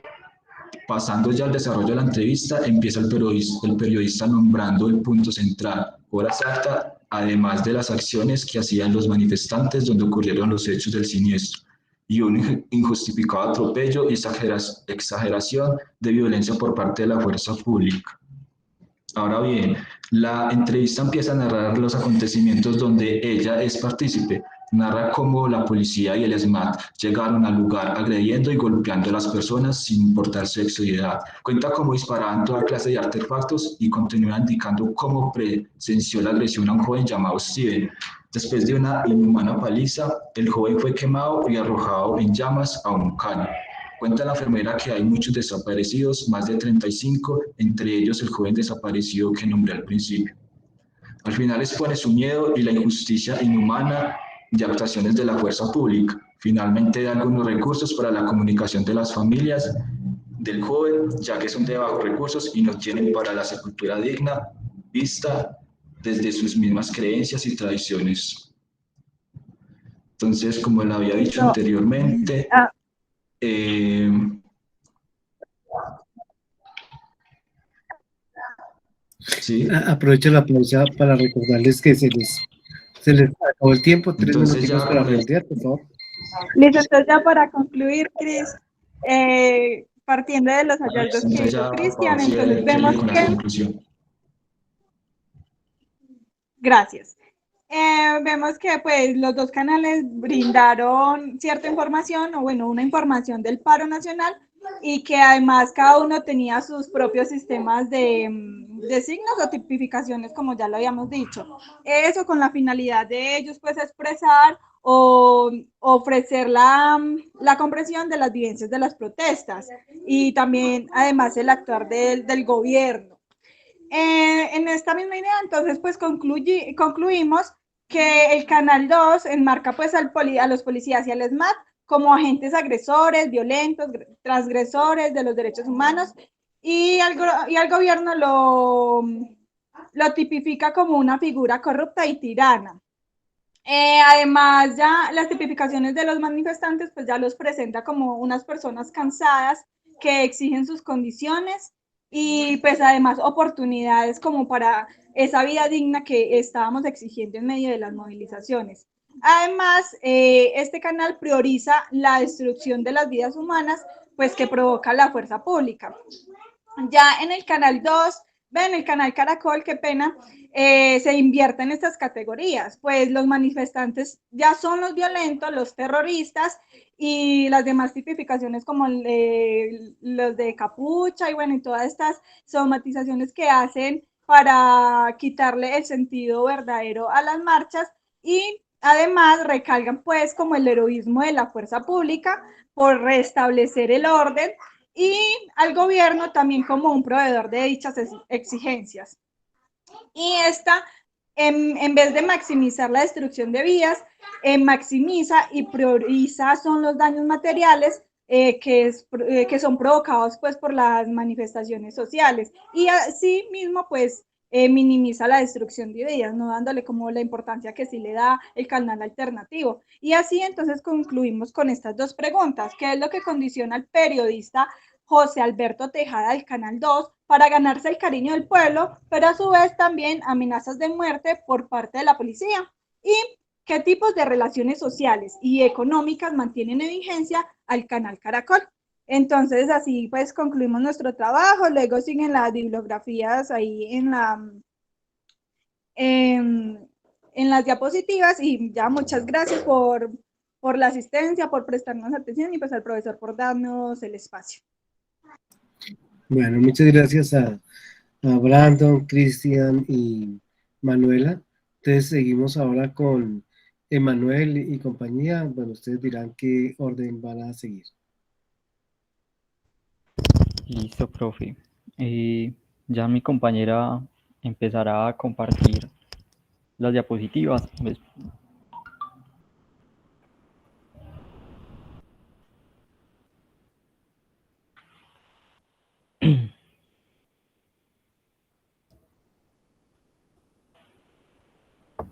Pasando ya al desarrollo de la entrevista, empieza el periodista nombrando el punto central, hora exacta, además de las acciones que hacían los manifestantes donde ocurrieron los hechos del siniestro, y un injustificado atropello y exageración de violencia por parte de la fuerza pública. Ahora bien, la entrevista empieza a narrar los acontecimientos donde ella es partícipe. Narra cómo la policía y el SMAT llegaron al lugar agrediendo y golpeando a las personas sin importar sexo y edad. Cuenta cómo disparaban toda clase de artefactos y continúa indicando cómo presenció la agresión a un joven llamado Steven. Después de una inhumana paliza, el joven fue quemado y arrojado en llamas a un caño. Cuenta la enfermera que hay muchos desaparecidos, más de 35, entre ellos el joven desaparecido que nombré al principio. Al final expone su miedo y la injusticia inhumana de actuaciones de la fuerza pública. Finalmente da algunos recursos para la comunicación de las familias del joven, ya que son de bajos recursos y no tienen para la sepultura digna, vista desde sus mismas creencias y tradiciones. Entonces, como le había dicho anteriormente, sí. Aprovecho la pausa para recordarles que se les acabó el tiempo, 3 Entonces, minutos para redondear, por favor. Listo, entonces ya para concluir, Cris, partiendo de los hallazgos que Entonces hizo ya, por Cristian, favor, si entonces sigue vemos con la que, conclusión. gracias. Vemos que pues los dos canales brindaron cierta información, o bueno, una información del paro nacional, y que además cada uno tenía sus propios sistemas de signos o tipificaciones, como ya lo habíamos dicho. Eso con la finalidad de ellos pues expresar o ofrecer la comprensión de las vivencias de las protestas, y también además el actuar del gobierno. En esta misma idea, entonces, pues concluimos que el Canal 2 enmarca pues a los policías y al ESMAD como agentes agresores, violentos, transgresores de los derechos humanos, y al gobierno lo tipifica como una figura corrupta y tirana. Además, ya las tipificaciones de los manifestantes pues ya los presenta como unas personas cansadas que exigen sus condiciones y pues además oportunidades como para esa vida digna que estábamos exigiendo en medio de las movilizaciones. Además, este canal prioriza la destrucción de las vidas humanas pues que provoca la fuerza pública. Ya en el canal 2, ven, el canal Caracol, qué pena, se invierte en estas categorías, pues los manifestantes ya son los violentos, los terroristas, y las demás tipificaciones como los de capucha y bueno, y todas estas somatizaciones que hacen para quitarle el sentido verdadero a las marchas, y además recalcan pues como el heroísmo de la fuerza pública por restablecer el orden, y al gobierno también como un proveedor de dichas exigencias. Y esta, en vez de maximizar la destrucción de vidas, maximiza y prioriza son los daños materiales que son provocados pues por las manifestaciones sociales, y así mismo pues minimiza la destrucción de vidas, no dándole como la importancia que sí le da el canal alternativo. Y así entonces concluimos con estas dos preguntas: ¿qué es lo que condiciona al periodista José Alberto Tejada del Canal 2 para ganarse el cariño del pueblo, pero a su vez también amenazas de muerte por parte de la policía? ¿Y qué tipos de relaciones sociales y económicas mantienen en vigencia al Canal Caracol? Entonces, así pues concluimos nuestro trabajo. Luego siguen las bibliografías ahí en las diapositivas, y ya muchas gracias por la asistencia, por prestarnos atención, y pues al profesor por darnos el espacio. Bueno, muchas gracias a Brandon, Cristian y Manuela. Entonces seguimos ahora con Emanuel y compañía. Bueno, ustedes dirán qué orden van a seguir. Listo, profe. Ya mi compañera empezará a compartir las diapositivas. Pues,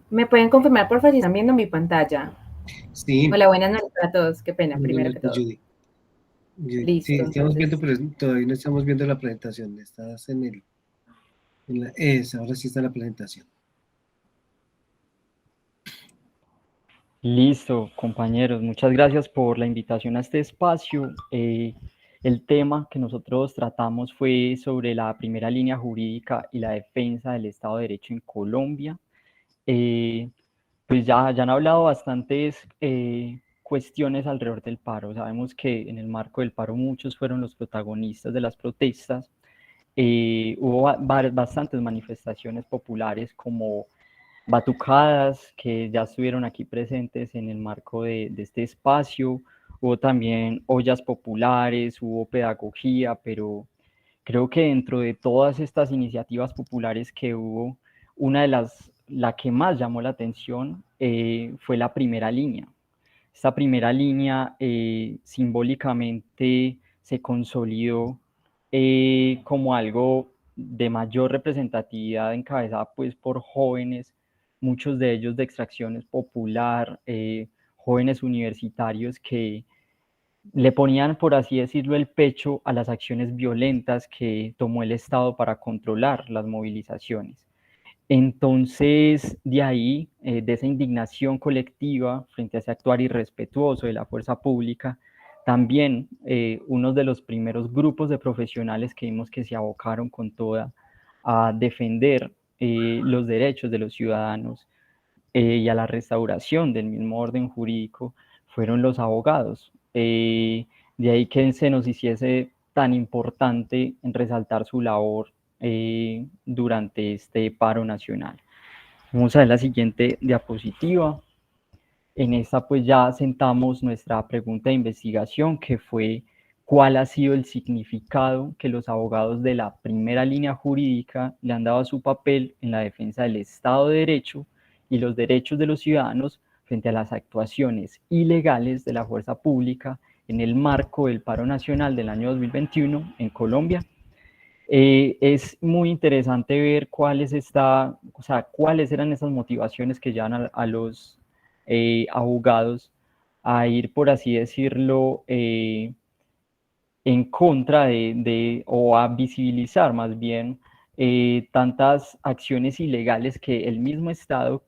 ¿Me pueden confirmar, por favor, si están viendo mi pantalla? Sí. Hola, buenas noches a todos. Qué pena, primero que todo. Judy. Listo, Sí, estamos entonces... viendo, pero todavía no estamos viendo la presentación. Estás ahora sí está la presentación. Listo, compañeros. Muchas gracias por la invitación a este espacio. El tema que nosotros tratamos fue sobre la primera línea jurídica y la defensa del Estado de Derecho en Colombia. Pues ya han hablado bastantes cuestiones alrededor del paro. Sabemos que en el marco del paro muchos fueron los protagonistas de las protestas. Hubo bastantes manifestaciones populares como batucadas que ya estuvieron aquí presentes en el marco de este espacio. Hubo también ollas populares, hubo pedagogía, pero creo que dentro de todas estas iniciativas populares que hubo, la que más llamó la atención fue la primera línea. Esta primera línea simbólicamente se consolidó como algo de mayor representatividad, encabezada pues por jóvenes, muchos de ellos de extracción popular, jóvenes universitarios que le ponían, por así decirlo, el pecho a las acciones violentas que tomó el Estado para controlar las movilizaciones. Entonces, de ahí, de esa indignación colectiva frente a ese actuar irrespetuoso de la fuerza pública, También uno de los primeros grupos de profesionales que vimos que se abocaron con toda a defender los derechos de los ciudadanos y a la restauración del mismo orden jurídico fueron los abogados. De ahí que se nos hiciese tan importante en resaltar su labor durante este paro nacional. Vamos a ver la siguiente diapositiva. En esta pues ya sentamos nuestra pregunta de investigación, que fue cuál ha sido el significado que los abogados de la primera línea jurídica le han dado a su papel en la defensa del Estado de Derecho y los derechos de los ciudadanos frente a las actuaciones ilegales de la fuerza pública en el marco del paro nacional del año 2021 en Colombia. Es muy interesante ver cuáles eran esas motivaciones que llevan a los abogados a ir, por así decirlo, en contra o a visibilizar más bien tantas acciones ilegales que el mismo Estado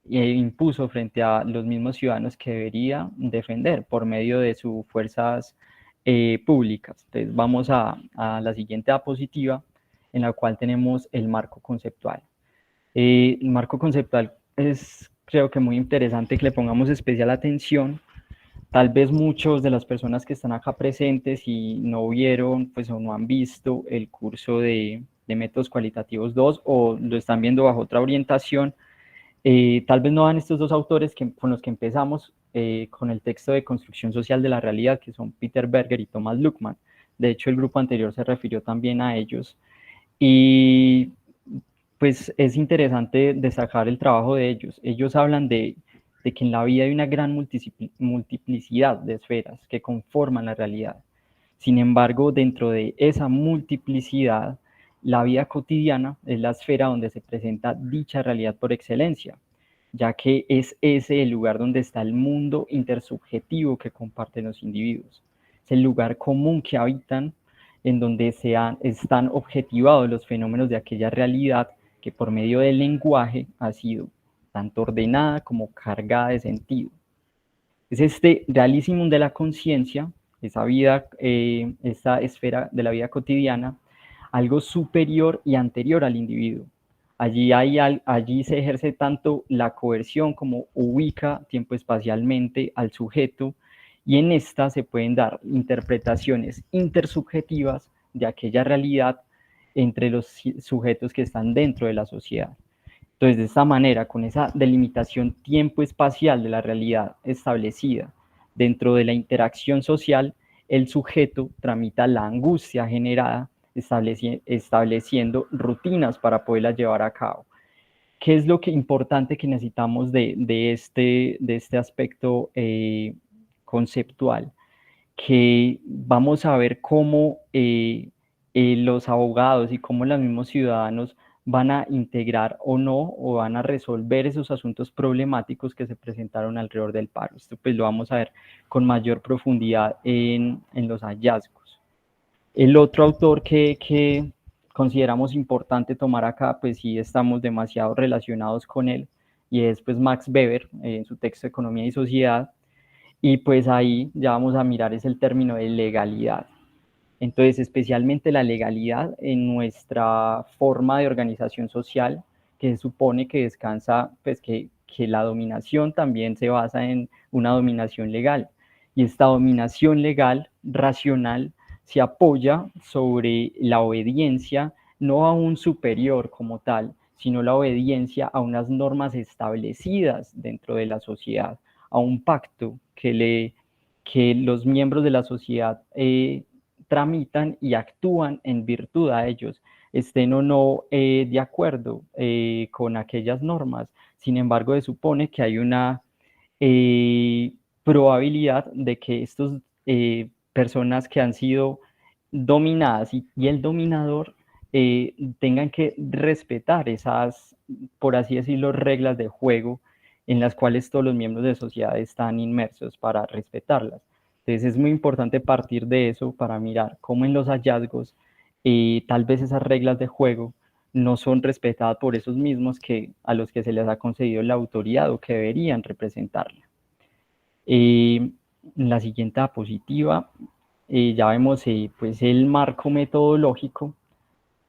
impuso frente a los mismos ciudadanos que debería defender por medio de sus fuerzas públicas. Entonces vamos a la siguiente diapositiva, en la cual tenemos el marco conceptual. El marco conceptual es, creo que muy interesante que le pongamos especial atención. Tal vez muchos de las personas que están acá presentes y no vieron pues, o no han visto el curso de métodos cualitativos 2 o lo están viendo bajo otra orientación, tal vez no van estos dos autores con los que empezamos con el texto de Construcción Social de la Realidad, que son Peter Berger y Thomas Luckmann. De hecho, el grupo anterior se refirió también a ellos. Y pues es interesante destacar el trabajo de ellos. Ellos hablan de que en la vida hay una gran multiplicidad de esferas que conforman la realidad. Sin embargo, dentro de esa multiplicidad, la vida cotidiana es la esfera donde se presenta dicha realidad por excelencia, ya que es ese el lugar donde está el mundo intersubjetivo que comparten los individuos. Es el lugar común que habitan, en donde están objetivados los fenómenos de aquella realidad que por medio del lenguaje ha sido tanto ordenada como cargada de sentido. Es este realísimum de la conciencia, esa vida, esta esfera de la vida cotidiana, algo superior y anterior al individuo. Allí se ejerce tanto la coerción como ubica tiempo-espacialmente al sujeto, y en esta se pueden dar interpretaciones intersubjetivas de aquella realidad entre los sujetos que están dentro de la sociedad. Entonces, de esta manera, con esa delimitación tiempo-espacial de la realidad establecida dentro de la interacción social, el sujeto tramita la angustia generada estableciendo rutinas para poderlas llevar a cabo. ¿Qué es lo importante que necesitamos de este aspecto conceptual? Que vamos a ver cómo los abogados y cómo los mismos ciudadanos van a integrar o no, o van a resolver esos asuntos problemáticos que se presentaron alrededor del paro. Esto pues lo vamos a ver con mayor profundidad en los hallazgos. El otro autor que consideramos importante tomar acá, pues sí estamos demasiado relacionados con él, y es pues Max Weber en su texto Economía y Sociedad, y pues ahí ya vamos a mirar es el término de legalidad. Entonces, especialmente la legalidad en nuestra forma de organización social, que se supone que descansa, pues que la dominación también se basa en una dominación legal, y esta dominación legal racional se apoya sobre la obediencia no a un superior como tal, sino la obediencia a unas normas establecidas dentro de la sociedad, a un pacto que los miembros de la sociedad tramitan y actúan en virtud a ellos, estén o no de acuerdo con aquellas normas. Sin embargo, se supone que hay una probabilidad de que estas personas que han sido dominadas y el dominador tengan que respetar esas, por así decirlo, reglas de juego en las cuales todos los miembros de la sociedad están inmersos para respetarlas. Entonces es muy importante partir de eso para mirar cómo en los hallazgos tal vez esas reglas de juego no son respetadas por esos mismos a los que se les ha concedido la autoridad o que deberían representarla. en la siguiente diapositiva ya vemos pues el marco metodológico.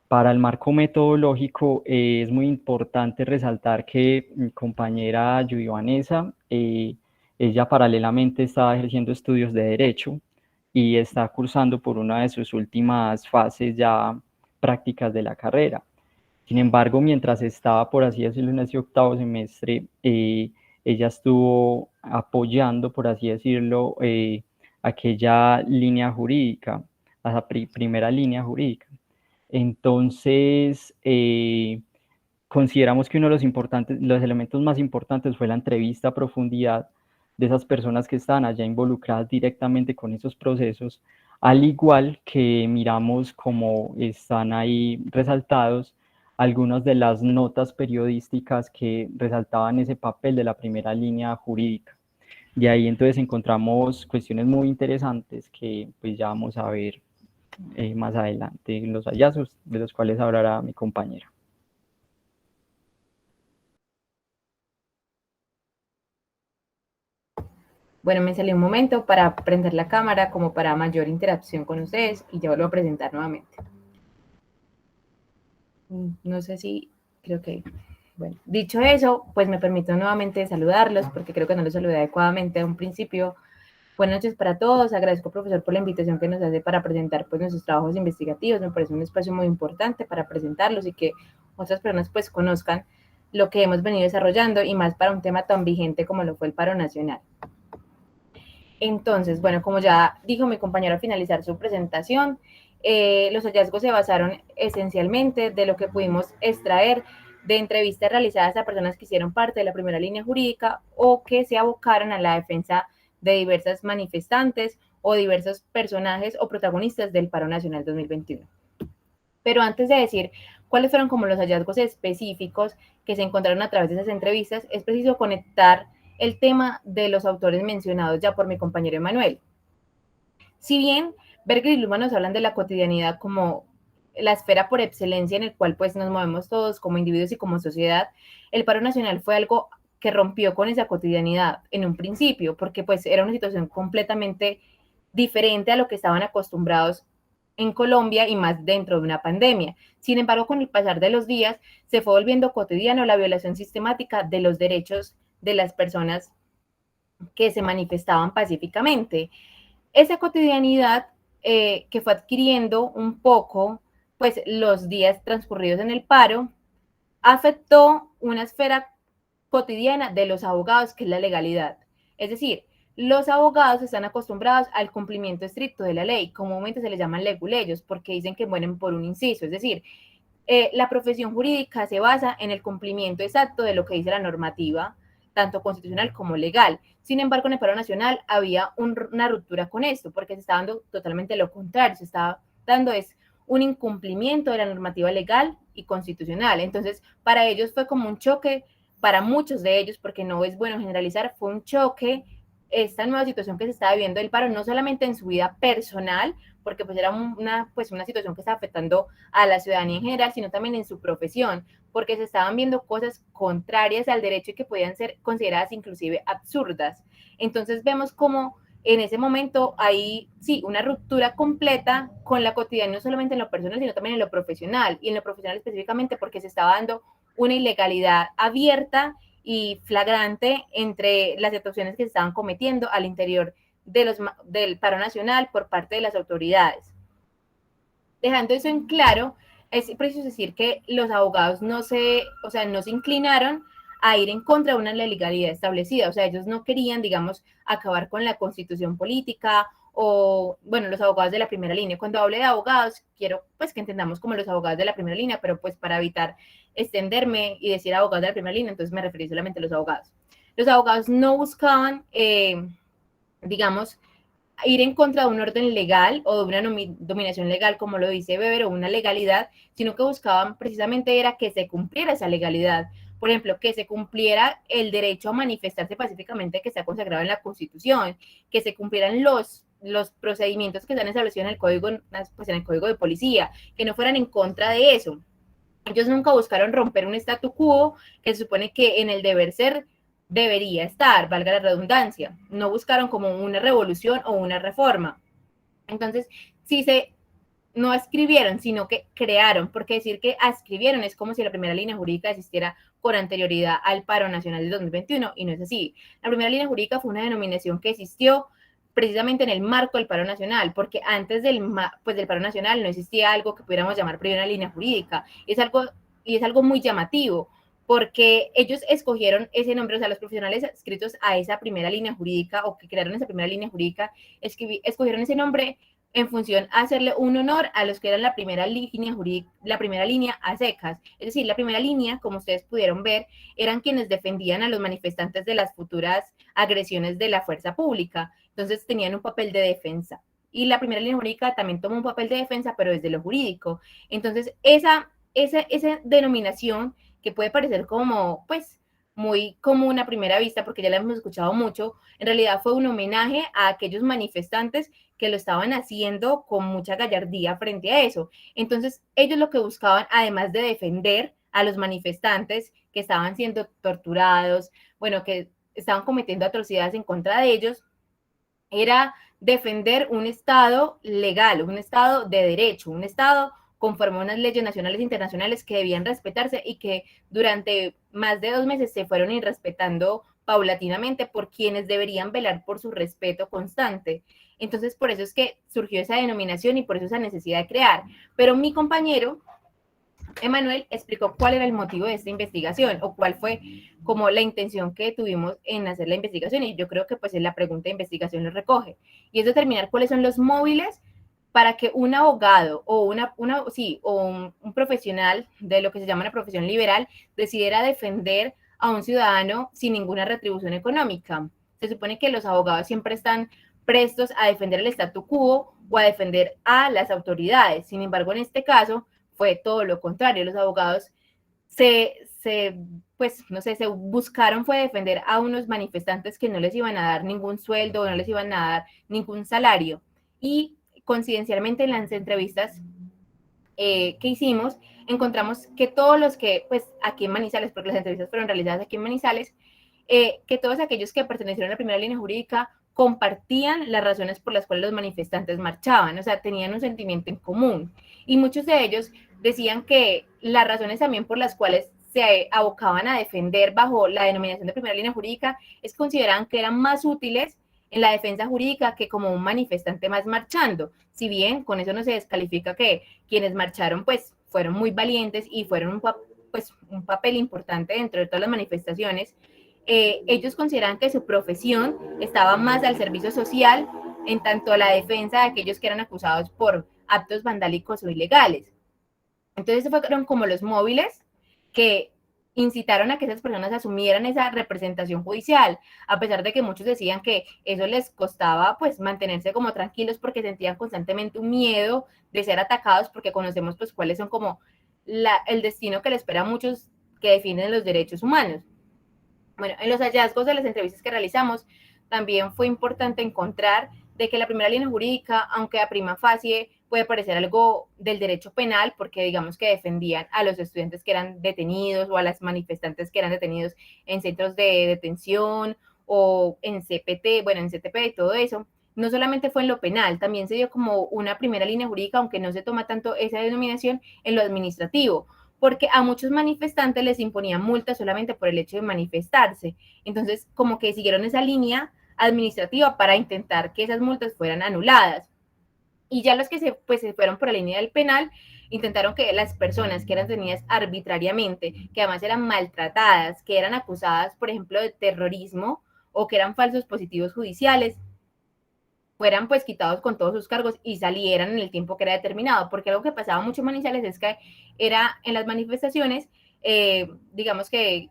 Para el marco metodológico es muy importante resaltar que mi compañera Yudy Vanessa, ella paralelamente está ejerciendo estudios de Derecho y está cursando por una de sus últimas fases ya prácticas de la carrera. Sin embargo, mientras estaba, por así decirlo, en ese octavo semestre, ella estuvo apoyando, por así decirlo, aquella línea jurídica, la primera línea jurídica. Entonces, consideramos que uno de los elementos más importantes fue la entrevista a profundidad de esas personas que están allá involucradas directamente con esos procesos, al igual que miramos como están ahí resaltados algunas de las notas periodísticas que resaltaban ese papel de la primera línea jurídica. De ahí entonces encontramos cuestiones muy interesantes que pues ya vamos a ver más adelante en los hallazgos, de los cuales hablará mi compañera. Bueno, me salió un momento para prender la cámara como para mayor interacción con ustedes y ya vuelvo a presentar nuevamente. No sé si, creo que, bueno, dicho eso, pues me permito nuevamente saludarlos porque creo que no los saludé adecuadamente a un principio. Buenas noches para todos, agradezco profesor por la invitación que nos hace para presentar pues nuestros trabajos investigativos, me parece un espacio muy importante para presentarlos y que otras personas pues conozcan lo que hemos venido desarrollando y más para un tema tan vigente como lo fue el paro nacional. Entonces, bueno, como ya dijo mi compañero al finalizar su presentación, los hallazgos se basaron esencialmente de lo que pudimos extraer de entrevistas realizadas a personas que hicieron parte de la primera línea jurídica o que se abocaron a la defensa de diversas manifestantes o diversos personajes o protagonistas del paro nacional 2021. Pero antes de decir cuáles fueron como los hallazgos específicos que se encontraron a través de esas entrevistas, es preciso conectar el tema de los autores mencionados ya por mi compañero Emanuel. Si bien Berger y Luhmann nos hablan de la cotidianidad como la esfera por excelencia en el cual pues nos movemos todos como individuos y como sociedad, el paro nacional fue algo que rompió con esa cotidianidad en un principio, porque pues era una situación completamente diferente a lo que estaban acostumbrados en Colombia y más dentro de una pandemia. Sin embargo, con el pasar de los días se fue volviendo cotidiano la violación sistemática de los derechos de las personas que se manifestaban pacíficamente. Esa cotidianidad que fue adquiriendo un poco, pues los días transcurridos en el paro, afectó una esfera cotidiana de los abogados, que es la legalidad. Es decir, los abogados están acostumbrados al cumplimiento estricto de la ley, comúnmente se les llaman leguleyos, porque dicen que mueren por un inciso, es decir, la profesión jurídica se basa en el cumplimiento exacto de lo que dice la normativa, tanto constitucional como legal. Sin embargo, en el paro nacional había una ruptura con esto, porque se estaba dando totalmente lo contrario, se estaba dando es un incumplimiento de la normativa legal y constitucional. Entonces, para ellos fue como un choque, para muchos de ellos, porque no es bueno generalizar, fue un choque esta nueva situación que se estaba viviendo del paro, no solamente en su vida personal, porque pues era una situación que estaba afectando a la ciudadanía en general, sino también en su profesión, porque se estaban viendo cosas contrarias al derecho y que podían ser consideradas inclusive absurdas. Entonces vemos cómo en ese momento hay, sí, una ruptura completa con la cotidiana, no solamente en lo personal, sino también en lo profesional, y en lo profesional específicamente porque se estaba dando una ilegalidad abierta y flagrante entre las situaciones que se estaban cometiendo al interior del paro nacional por parte de las autoridades. Dejando eso en claro, es preciso decir que los abogados no se inclinaron a ir en contra de una legalidad establecida, o sea, ellos no querían, digamos, acabar con la constitución política o, bueno, los abogados de la primera línea. Cuando hable de abogados, quiero pues que entendamos como los abogados de la primera línea, pero pues para evitar extenderme y decir abogados de la primera línea, entonces me referí solamente a los abogados. Los abogados no buscaban, digamos, ir en contra de un orden legal o de una dominación legal, como lo dice Weber, o una legalidad, sino que buscaban precisamente era que se cumpliera esa legalidad. Por ejemplo, que se cumpliera el derecho a manifestarse pacíficamente que está consagrado en la Constitución, que se cumplieran los procedimientos que están establecidos en el código de policía, que no fueran en contra de eso. Ellos nunca buscaron romper un statu quo que se supone que en el deber ser debería estar, valga la redundancia. No buscaron como una revolución o una reforma. Entonces, si no escribieron, sino que crearon, porque decir que escribieron es como si la primera línea jurídica existiera con anterioridad al paro nacional del 2021, y no es así. La primera línea jurídica fue una denominación que existió precisamente en el marco del paro nacional, porque antes del paro nacional no existía algo que pudiéramos llamar primera línea jurídica. Es algo muy llamativo, porque ellos escogieron ese nombre, o sea, los profesionales adscritos a esa primera línea jurídica o que crearon esa primera línea jurídica, escogieron ese nombre en función a hacerle un honor a los que eran la primera línea jurídica, la primera línea a secas. Es decir, la primera línea, como ustedes pudieron ver, eran quienes defendían a los manifestantes de las futuras agresiones de la fuerza pública. Entonces tenían un papel de defensa. Y la primera línea jurídica también tomó un papel de defensa, pero desde lo jurídico. Entonces, esa denominación, que puede parecer como, pues, muy común a primera vista, porque ya la hemos escuchado mucho, en realidad fue un homenaje a aquellos manifestantes que lo estaban haciendo con mucha gallardía frente a eso. Entonces, ellos lo que buscaban, además de defender a los manifestantes que estaban siendo torturados, bueno, que estaban cometiendo atrocidades en contra de ellos, era defender un Estado legal, un Estado de derecho, un Estado conforme a unas leyes nacionales e internacionales que debían respetarse y que durante más de 2 meses se fueron irrespetando paulatinamente por quienes deberían velar por su respeto constante. Entonces, por eso es que surgió esa denominación y por eso esa necesidad de crear. Pero mi compañero Emanuel explicó cuál era el motivo de esta investigación o cuál fue como la intención que tuvimos en hacer la investigación, y yo creo que pues la pregunta de investigación lo recoge, y es determinar cuáles son los móviles para que un abogado o un profesional de lo que se llama una profesión liberal decidiera defender a un ciudadano sin ninguna retribución económica. Se supone que los abogados siempre están prestos a defender el statu quo o a defender a las autoridades. Sin embargo, en este caso fue todo lo contrario. Los abogados se buscaron fue defender a unos manifestantes que no les iban a dar ningún sueldo, no les iban a dar ningún salario. Y coincidencialmente en las entrevistas que hicimos, encontramos que todos los que, pues aquí en Manizales, porque las entrevistas fueron realizadas aquí en Manizales, que todos aquellos que pertenecieron a la primera línea jurídica compartían las razones por las cuales los manifestantes marchaban, o sea, tenían un sentimiento en común. Y muchos de ellos decían que las razones también por las cuales se abocaban a defender bajo la denominación de primera línea jurídica es que consideraban que eran más útiles en la defensa jurídica que como un manifestante más marchando. Si bien con eso no se descalifica que quienes marcharon pues fueron muy valientes y fueron un papel importante dentro de todas las manifestaciones, ellos consideran que su profesión estaba más al servicio social en tanto a la defensa de aquellos que eran acusados por actos vandálicos o ilegales. Entonces fueron como los móviles que incitaron a que esas personas asumieran esa representación judicial, a pesar de que muchos decían que eso les costaba pues mantenerse como tranquilos porque sentían constantemente un miedo de ser atacados, porque conocemos pues cuáles son como el destino que le espera a muchos que defienden los derechos humanos. Bueno, en los hallazgos de las entrevistas que realizamos, también fue importante encontrar de que la primera línea jurídica, aunque a prima facie puede parecer algo del derecho penal, porque digamos que defendían a los estudiantes que eran detenidos o a las manifestantes que eran detenidos en centros de detención o en CPT, bueno, en CTP y todo eso, no solamente fue en lo penal, también se dio como una primera línea jurídica, aunque no se toma tanto esa denominación, en lo administrativo, porque a muchos manifestantes les imponían multas solamente por el hecho de manifestarse. Entonces, como que siguieron esa línea administrativa para intentar que esas multas fueran anuladas. Y ya los que se fueron por la línea del penal, intentaron que las personas que eran detenidas arbitrariamente, que además eran maltratadas, que eran acusadas, por ejemplo, de terrorismo o que eran falsos positivos judiciales, fueran pues quitados con todos sus cargos y salieran en el tiempo que era determinado, porque algo que pasaba mucho en Manizales es que era en las manifestaciones, digamos que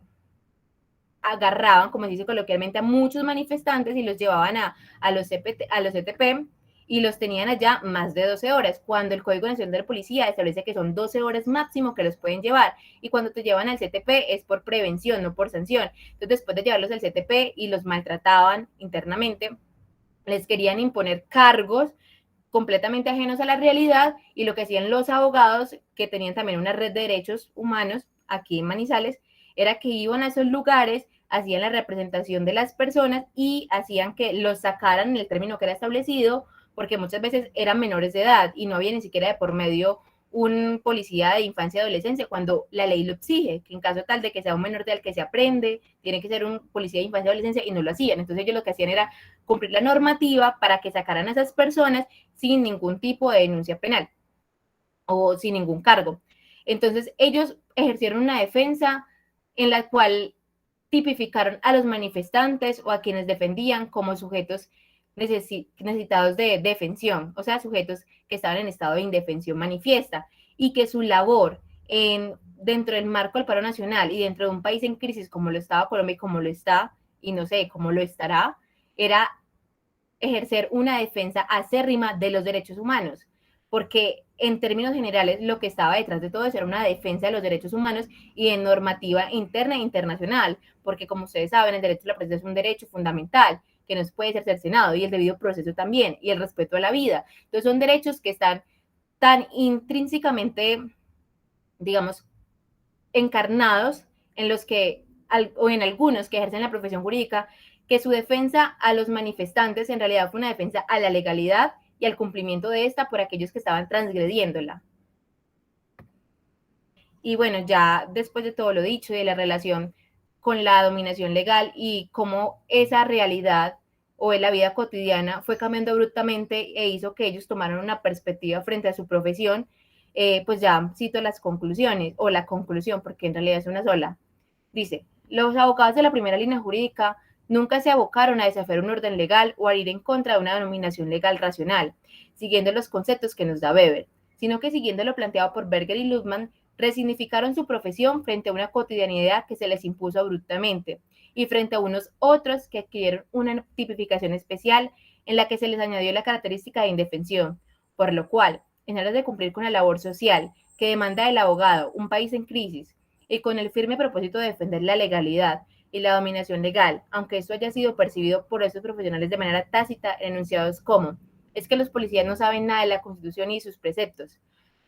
agarraban, como se dice coloquialmente, a muchos manifestantes y los llevaban a los CTP y los tenían allá más de 12 horas, cuando el Código Nacional de la Policía establece que son 12 horas máximo que los pueden llevar, y cuando te llevan al CTP es por prevención, no por sanción. Entonces, después de llevarlos al CTP y los maltrataban internamente, les querían imponer cargos completamente ajenos a la realidad, y lo que hacían los abogados, que tenían también una red de derechos humanos aquí en Manizales, era que iban a esos lugares hacían la representación de las personas y hacían que los sacaran en el término que era establecido, porque muchas veces eran menores de edad y no había ni siquiera de por medio un policía de infancia y adolescencia, cuando la ley lo exige, que en caso tal de que sea un menor de edad que se aprende, tiene que ser un policía de infancia y adolescencia, y no lo hacían. Entonces ellos lo que hacían era cumplir la normativa para que sacaran a esas personas sin ningún tipo de denuncia penal o sin ningún cargo. Entonces ellos ejercieron una defensa en la cual tipificaron a los manifestantes o a quienes defendían como sujetos necesitados de defensión, o sea, sujetos que estaban en estado de indefensión manifiesta, y que su labor dentro del marco del paro nacional y dentro de un país en crisis como lo estaba Colombia y como lo está, y no sé, cómo lo estará, era ejercer una defensa acérrima de los derechos humanos, porque en términos generales lo que estaba detrás de todo eso era una defensa de los derechos humanos y de normativa interna e internacional, porque como ustedes saben, el derecho a la prensa es un derecho fundamental que no puede ser cercenado, y el debido proceso también, y el respeto a la vida. Entonces son derechos que están tan intrínsecamente, digamos, encarnados en los que, o en algunos que ejercen la profesión jurídica, que su defensa a los manifestantes en realidad fue una defensa a la legalidad y al cumplimiento de esta por aquellos que estaban transgrediéndola. Y bueno, ya después de todo lo dicho y de la relación con la dominación legal y cómo esa realidad o en la vida cotidiana fue cambiando abruptamente e hizo que ellos tomaran una perspectiva frente a su profesión, pues ya cito las conclusiones, o la conclusión, porque en realidad es una sola. Dice, los abogados de la primera línea jurídica nunca se abocaron a desafiar un orden legal o a ir en contra de una denominación legal racional, siguiendo los conceptos que nos da Weber, sino que siguiendo lo planteado por Berger y Luhmann, resignificaron su profesión frente a una cotidianidad que se les impuso abruptamente y frente a unos otros que adquirieron una tipificación especial en la que se les añadió la característica de indefensión, por lo cual, en aras de cumplir con la labor social que demanda del abogado un país en crisis y con el firme propósito de defender la legalidad y la dominación legal, aunque esto haya sido percibido por estos profesionales de manera tácita, enunciados como es que los policías no saben nada de la Constitución y sus preceptos.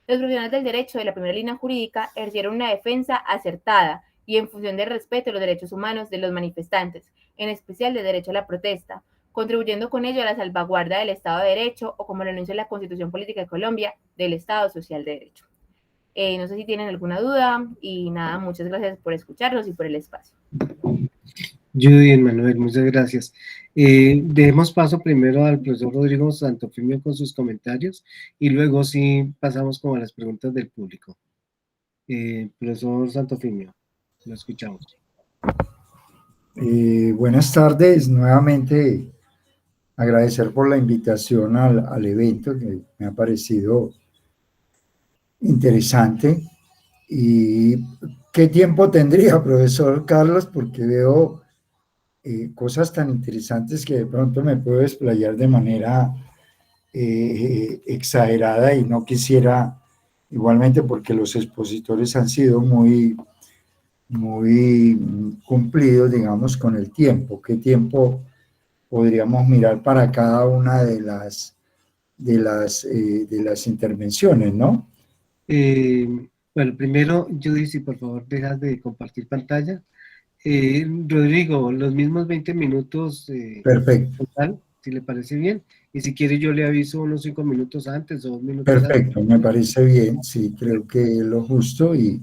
Los profesionales del derecho de la primera línea jurídica ejercieron una defensa acertada y en función del respeto a los derechos humanos de los manifestantes, en especial del derecho a la protesta, contribuyendo con ello a la salvaguarda del Estado de Derecho o, como lo anuncia la Constitución Política de Colombia, del Estado Social de Derecho. No sé si tienen alguna duda y nada, muchas gracias por escucharnos y por el espacio. Judy, Manuel, muchas gracias. Demos paso primero al profesor Rodrigo Santofimio con sus comentarios y luego sí pasamos como a las preguntas del público. Profesor Santofimio, lo escuchamos. Buenas tardes, nuevamente agradecer por la invitación al evento, que me ha parecido interesante. ¿Y qué tiempo tendría, profesor Carlos? Porque veo cosas tan interesantes que de pronto me puedo explayar de manera exagerada y no quisiera, igualmente porque los expositores han sido muy cumplidos, digamos, con el tiempo. ¿Qué tiempo podríamos mirar para cada una de las intervenciones, no? Bueno, primero, Judy, si por favor dejas de compartir pantalla. Rodrigo, los mismos 20 minutos Perfecto. total, si le parece bien. Y si quiere yo le aviso unos 5 minutos antes o 2 minutos Perfecto, antes. me parece bien, sí, creo que es lo justo y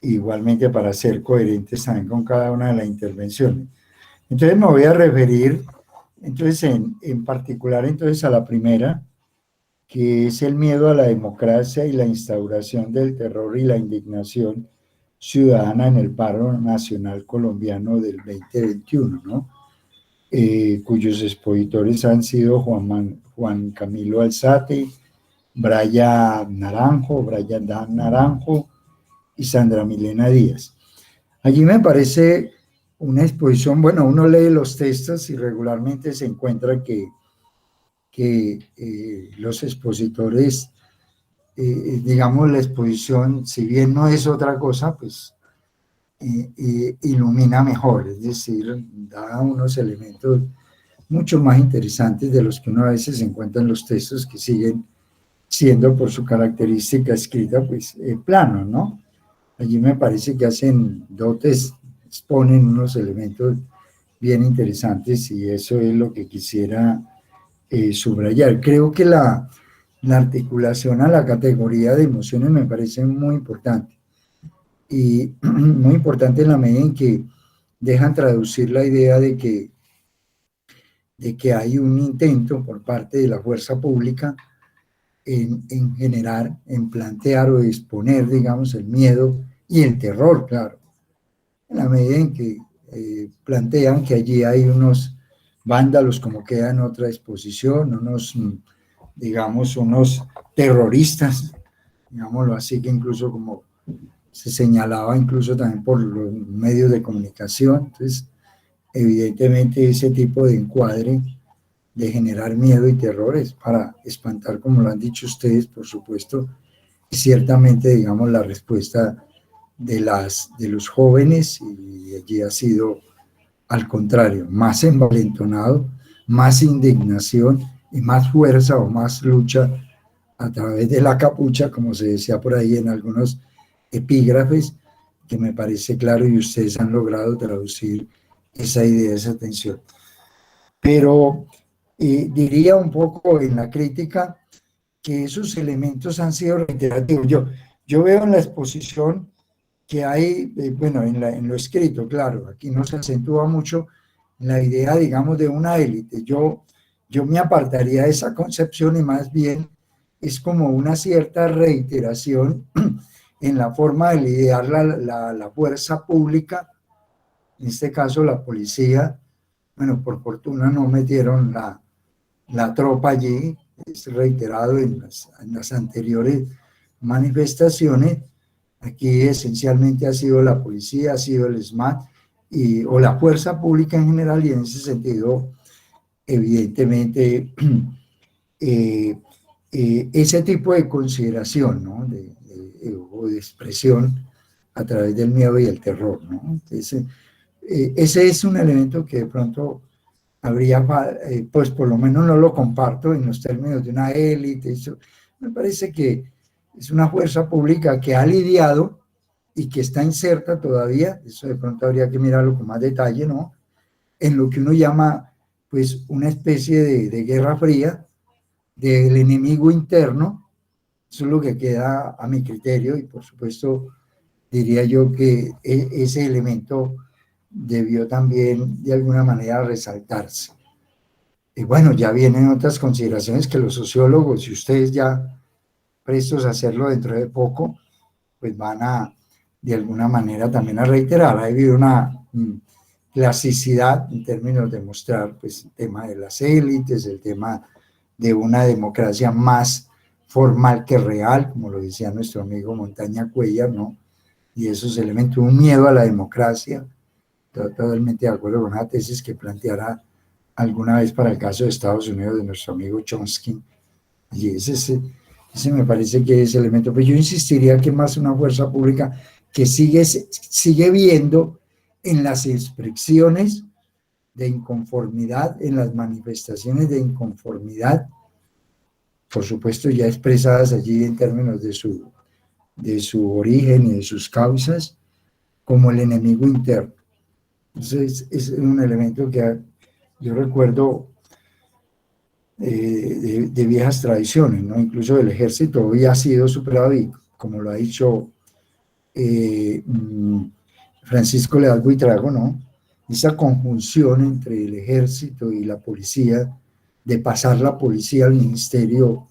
igualmente para ser coherentes también con cada una de las intervenciones. Entonces me voy a referir, entonces en particular entonces a la primera, que es el miedo a la democracia y la instauración del terror y la indignación ciudadana en el paro nacional colombiano del 2021, ¿no? Cuyos expositores han sido Juan Camilo Alzate, Brian Dan Naranjo y Sandra Milena Díaz. Allí me parece una exposición, bueno, uno lee los textos y regularmente se encuentra que los expositores, digamos, la exposición, si bien no es otra cosa, pues ilumina mejor, es decir, da unos elementos mucho más interesantes de los que uno a veces encuentra en los textos que siguen siendo por su característica escrita, pues plano, ¿no? Allí me parece que hacen dotes exponen unos elementos bien interesantes y eso es lo que quisiera subrayar. Creo que la articulación a la categoría de emociones me parece muy importante y muy importante en la medida en que dejan traducir la idea de que hay un intento por parte de la fuerza pública en generar, en plantear o exponer, digamos, el miedo y el terror, claro, en la medida en que plantean que allí hay unos vándalos, como queda en otra exposición, unos, digamos, unos terroristas, digámoslo así, que incluso como se señalaba incluso también por los medios de comunicación. Entonces, evidentemente ese tipo de encuadre de generar miedo y terrores para espantar, como lo han dicho ustedes, por supuesto, y ciertamente, digamos, la respuesta de los jóvenes, y allí ha sido al contrario, más envalentonado, más indignación y más fuerza o más lucha a través de la capucha, como se decía por ahí en algunos epígrafes, que me parece claro y ustedes han logrado traducir esa idea, esa tensión. Pero diría un poco en la crítica que esos elementos han sido reiterativos. Yo veo en la exposición que hay, bueno, en lo escrito, claro, aquí no se acentúa mucho la idea, digamos, de una élite. Yo me apartaría de esa concepción y más bien es como una cierta reiteración en la forma de lidiar la fuerza pública, en este caso la policía. Bueno, por fortuna no metieron la tropa allí, es reiterado en las anteriores manifestaciones. Aquí esencialmente ha sido la policía, ha sido el SMAT o la fuerza pública en general, y en ese sentido, evidentemente, ese tipo de consideración, ¿no? o de expresión a través del miedo y el terror, ¿no? Entonces, ese es un elemento que de pronto habría, pues por lo menos no lo comparto en los términos de una élite. Eso me parece que es una fuerza pública que ha lidiado y que está inserta todavía, eso de pronto habría que mirarlo con más detalle, ¿no? En lo que uno llama, pues, una especie de guerra fría del enemigo interno. Eso es lo que queda a mi criterio y por supuesto diría yo que ese elemento debió también de alguna manera resaltarse. Y bueno, ya vienen otras consideraciones que los sociólogos y ustedes ya prestos a hacerlo dentro de poco, pues van a de alguna manera también a reiterar. Ha habido una clasicidad en términos de mostrar pues el tema de las élites, el tema de una democracia más formal que real, como lo decía nuestro amigo Montaña Cuellar, ¿no? Y esos elementos, un miedo a la democracia, totalmente de acuerdo con la tesis que planteara alguna vez para el caso de Estados Unidos de nuestro amigo Chomsky. Y ese me parece que es el elemento, pero yo insistiría que más una fuerza pública que sigue viendo en las expresiones de inconformidad, en las manifestaciones de inconformidad, por supuesto ya expresadas allí en términos de su origen y de sus causas, como el enemigo interno. Entonces es un elemento que yo recuerdo de viejas tradiciones, ¿no? Incluso el ejército hoy ha sido superado y, como lo ha dicho Francisco Leal Buitrago, ¿no? Esa conjunción entre el ejército y la policía, de pasar la policía al ministerio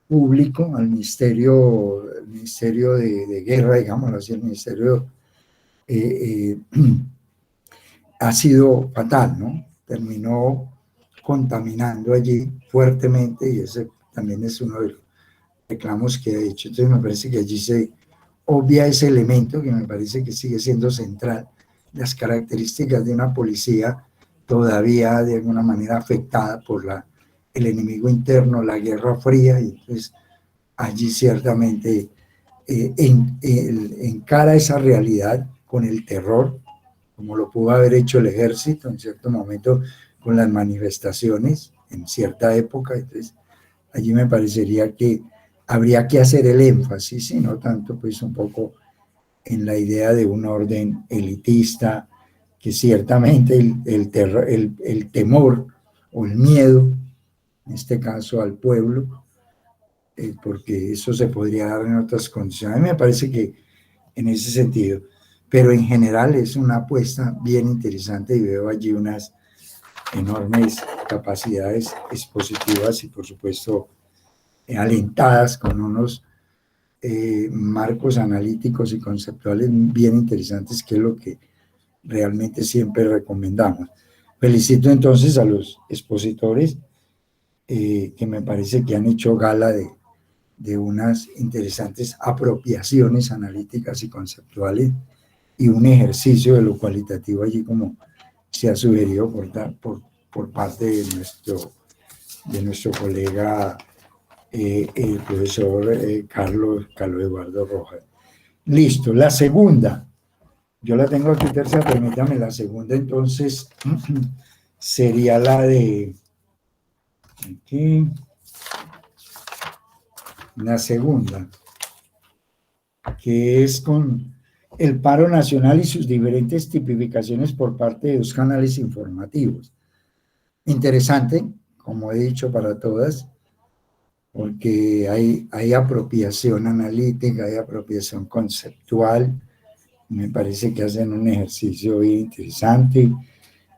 público, al ministerio de guerra, digámoslo así, el ministerio ha sido fatal, ¿no? Terminó contaminando allí fuertemente y ese también es uno de los reclamos que ha hecho. Entonces me parece que allí se obvia ese elemento que me parece que sigue siendo central, las características de una policía todavía de alguna manera afectada por el enemigo interno, la Guerra Fría, y entonces allí ciertamente encara esa realidad con el terror, como lo pudo haber hecho el ejército en cierto momento con las manifestaciones en cierta época. Entonces allí me parecería que habría que hacer el énfasis y no tanto pues un poco en la idea de un orden elitista, que ciertamente el temor o el miedo, en este caso al pueblo, porque eso se podría dar en otras condiciones. A mí me parece que en ese sentido, pero en general es una apuesta bien interesante y veo allí unas enormes capacidades expositivas y por supuesto alentadas con unos marcos analíticos y conceptuales bien interesantes, que es lo que realmente siempre recomendamos. Felicito entonces a los expositores que me parece que han hecho gala de unas interesantes apropiaciones analíticas y conceptuales y un ejercicio de lo cualitativo allí, como se ha sugerido por parte de nuestro colega el profesor Carlos Eduardo Rojas. Listo, la segunda, yo la tengo aquí tercera, permítame, la segunda entonces sería la de aquí, la segunda, que es con el paro nacional y sus diferentes tipificaciones por parte de los canales informativos. Interesante, como he dicho para todas, porque hay apropiación analítica, hay apropiación conceptual, me parece que hacen un ejercicio bien interesante.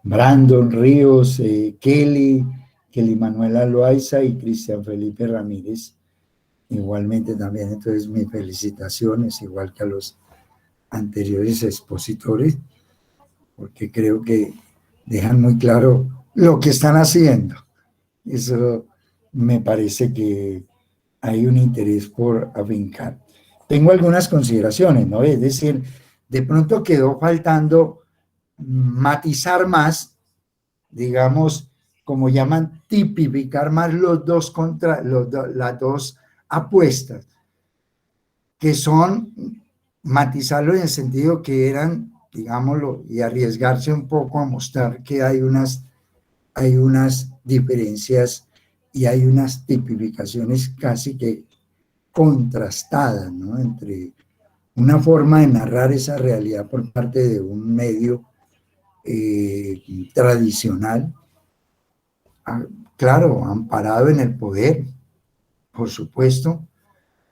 Brandon Ríos, Kelly Manuela Loaiza y Cristian Felipe Ramírez, igualmente también. Entonces mis felicitaciones, igual que a los anteriores expositores, porque creo que dejan muy claro lo que están haciendo. Eso me parece que hay un interés por afincar. Tengo algunas consideraciones, ¿no? Es decir, de pronto quedó faltando matizar más, digamos, como llaman, tipificar más las dos apuestas, que son matizarlo en el sentido que eran, digámoslo, y arriesgarse un poco a mostrar que hay unas diferencias y hay unas tipificaciones casi que contrastadas, ¿no? Entre una forma de narrar esa realidad por parte de un medio tradicional, claro, amparado en el poder, por supuesto,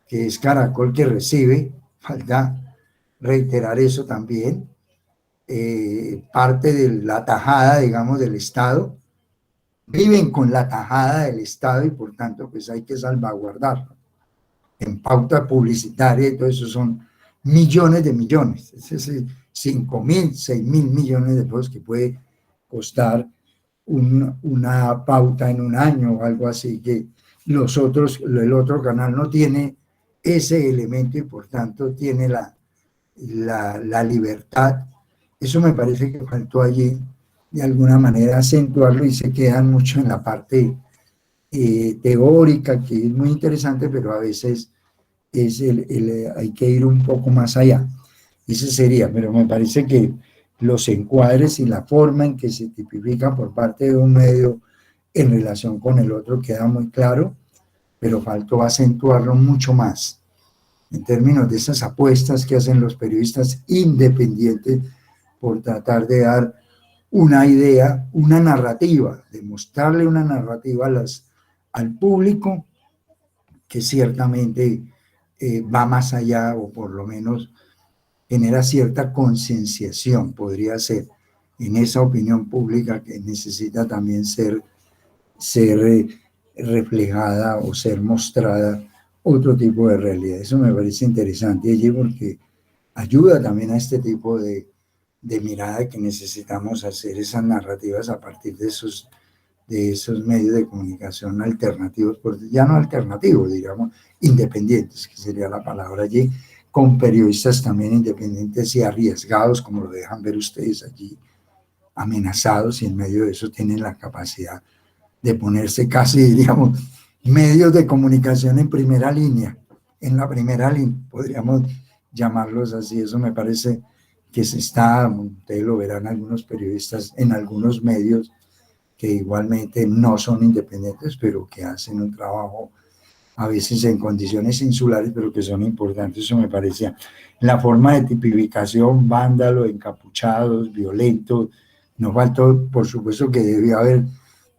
que es Caracol que recibe, falta reiterar eso también, parte de la tajada, digamos, del Estado, viven con la tajada del Estado y por tanto pues hay que salvaguardarlo. En pauta publicitaria y todo eso son millones de millones, es decir, 5.000, 6.000 millones de pesos que puede costar una pauta en un año o algo así, que el otro canal no tiene ese elemento y por tanto tiene la libertad. Eso me parece que faltó allí de alguna manera acentuarlo y se quedan mucho en la parte teórica, que es muy interesante, pero a veces hay que ir un poco más allá. Ese sería, pero me parece que los encuadres y la forma en que se tipifican por parte de un medio en relación con el otro queda muy claro, pero faltó acentuarlo mucho más en términos de esas apuestas que hacen los periodistas independientes por tratar de dar una idea, una narrativa, de mostrarle una narrativa al público que ciertamente va más allá, o por lo menos genera cierta concienciación, podría ser, en esa opinión pública que necesita también ser reflejada o ser mostrada otro tipo de realidad. Eso me parece interesante allí porque ayuda también a este tipo de mirada que necesitamos hacer esas narrativas a partir de esos medios de comunicación alternativos, ya no alternativos, digamos, independientes, que sería la palabra allí, con periodistas también independientes y arriesgados, como lo dejan ver ustedes allí, amenazados, y en medio de eso tienen la capacidad de ponerse casi, digamos, medios de comunicación en primera línea, podríamos llamarlos así. Eso me parece que ustedes lo verán algunos periodistas en algunos medios que igualmente no son independientes, pero que hacen un trabajo a veces en condiciones insulares, pero que son importantes, eso me parecía. La forma de tipificación, vándalo, encapuchados, violentos, nos faltó, por supuesto que debió haber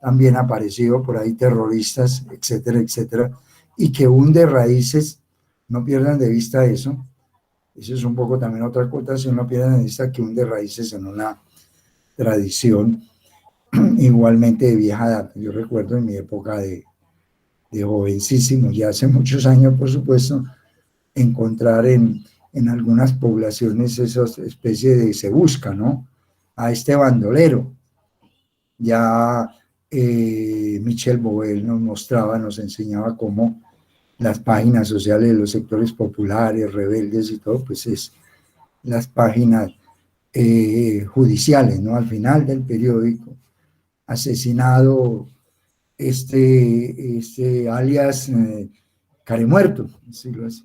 también aparecido por ahí terroristas, etcétera, etcétera, y que hunde raíces, no pierdan de vista eso. Eso es un poco también otra acotación, no pierdan de vista que hunde raíces en una tradición igualmente de vieja data. Yo recuerdo en mi época de jovencísimo, ya hace muchos años, por supuesto, encontrar en algunas poblaciones esas especies de se busca, ¿no? A este bandolero. Ya Michel Bouvel nos mostraba, nos enseñaba cómo las páginas sociales de los sectores populares, rebeldes y todo, pues es las páginas judiciales, ¿no? Al final del periódico, asesinado alias Caremuerto, decirlo así.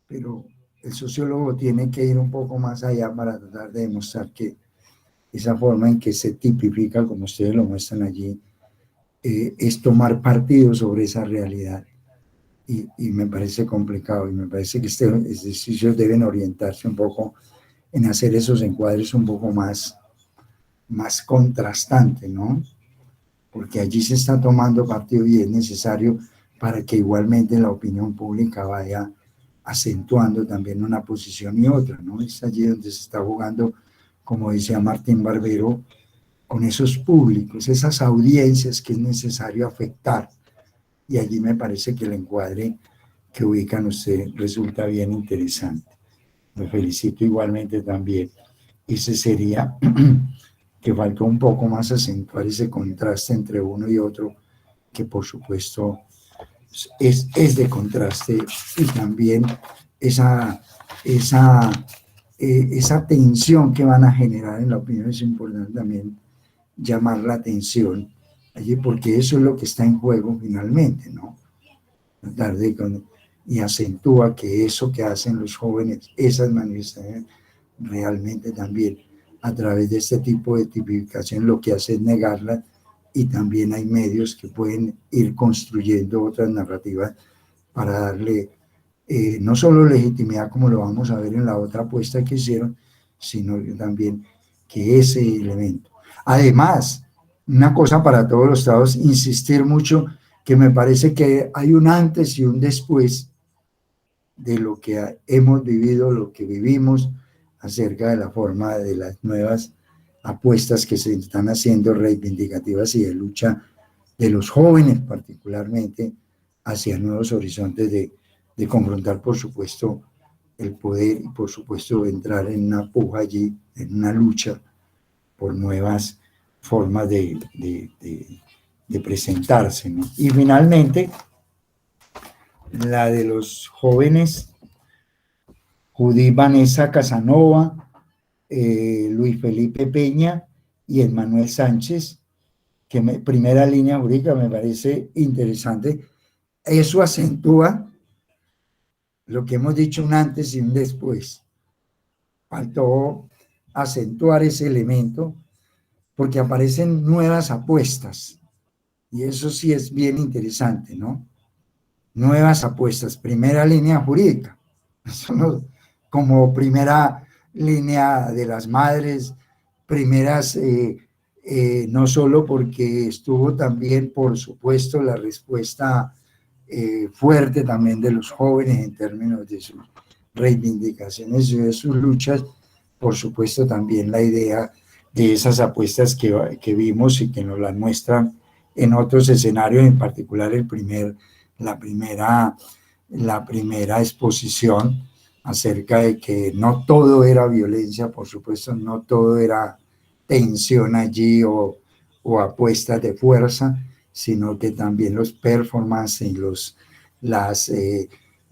Pero el sociólogo tiene que ir un poco más allá para tratar de demostrar que esa forma en que se tipifica, como ustedes lo muestran allí, es tomar partido sobre esa realidad. Y me parece complicado, y me parece que estos ejercicios deben orientarse un poco en hacer esos encuadres un poco más contrastantes, ¿no? Porque allí se está tomando partido y es necesario para que igualmente la opinión pública vaya acentuando también una posición y otra, ¿no? Es allí donde se está jugando, como decía Martín Barbero, con esos públicos, esas audiencias que es necesario afectar. Y allí me parece que el encuadre que ubican usted resulta bien interesante. Me felicito igualmente también. Ese sería que faltó un poco más acentuar ese contraste entre uno y otro, que por supuesto es de contraste, y también esa tensión que van a generar en la opinión es importante también llamar la atención allí, porque eso es lo que está en juego finalmente, ¿no? Tratar de, y acentúa que eso que hacen los jóvenes, esas manifestaciones, realmente también a través de este tipo de tipificación lo que hace es negarla, y también hay medios que pueden ir construyendo otras narrativas para darle no solo legitimidad, como lo vamos a ver en la otra apuesta que hicieron, sino también que ese elemento. Además, una cosa para todos los estados, insistir mucho que me parece que hay un antes y un después de lo que hemos vivido, lo que vivimos, acerca de la forma de las nuevas apuestas que se están haciendo reivindicativas y de lucha de los jóvenes particularmente hacia nuevos horizontes de confrontar, por supuesto, el poder y, por supuesto, entrar en una puja allí, en una lucha por nuevas formas de presentarse, ¿no? Y finalmente, la de los jóvenes, Judith Vanessa Casanova, Luis Felipe Peña y Emmanuel Sánchez, que primera línea jurídica me parece interesante. Eso acentúa lo que hemos dicho un antes y un después. Faltó acentuar ese elemento porque aparecen nuevas apuestas, y eso sí es bien interesante, ¿no? Nuevas apuestas, primera línea jurídica, eso no, como primera línea de las madres, primeras, no solo porque estuvo también, por supuesto, la respuesta fuerte también de los jóvenes en términos de sus reivindicaciones y de sus luchas, por supuesto también la idea de esas apuestas que vimos y que nos las muestran en otros escenarios, en particular la primera exposición acerca de que no todo era violencia, por supuesto, no todo era tensión allí o apuestas de fuerza, sino que también los performances y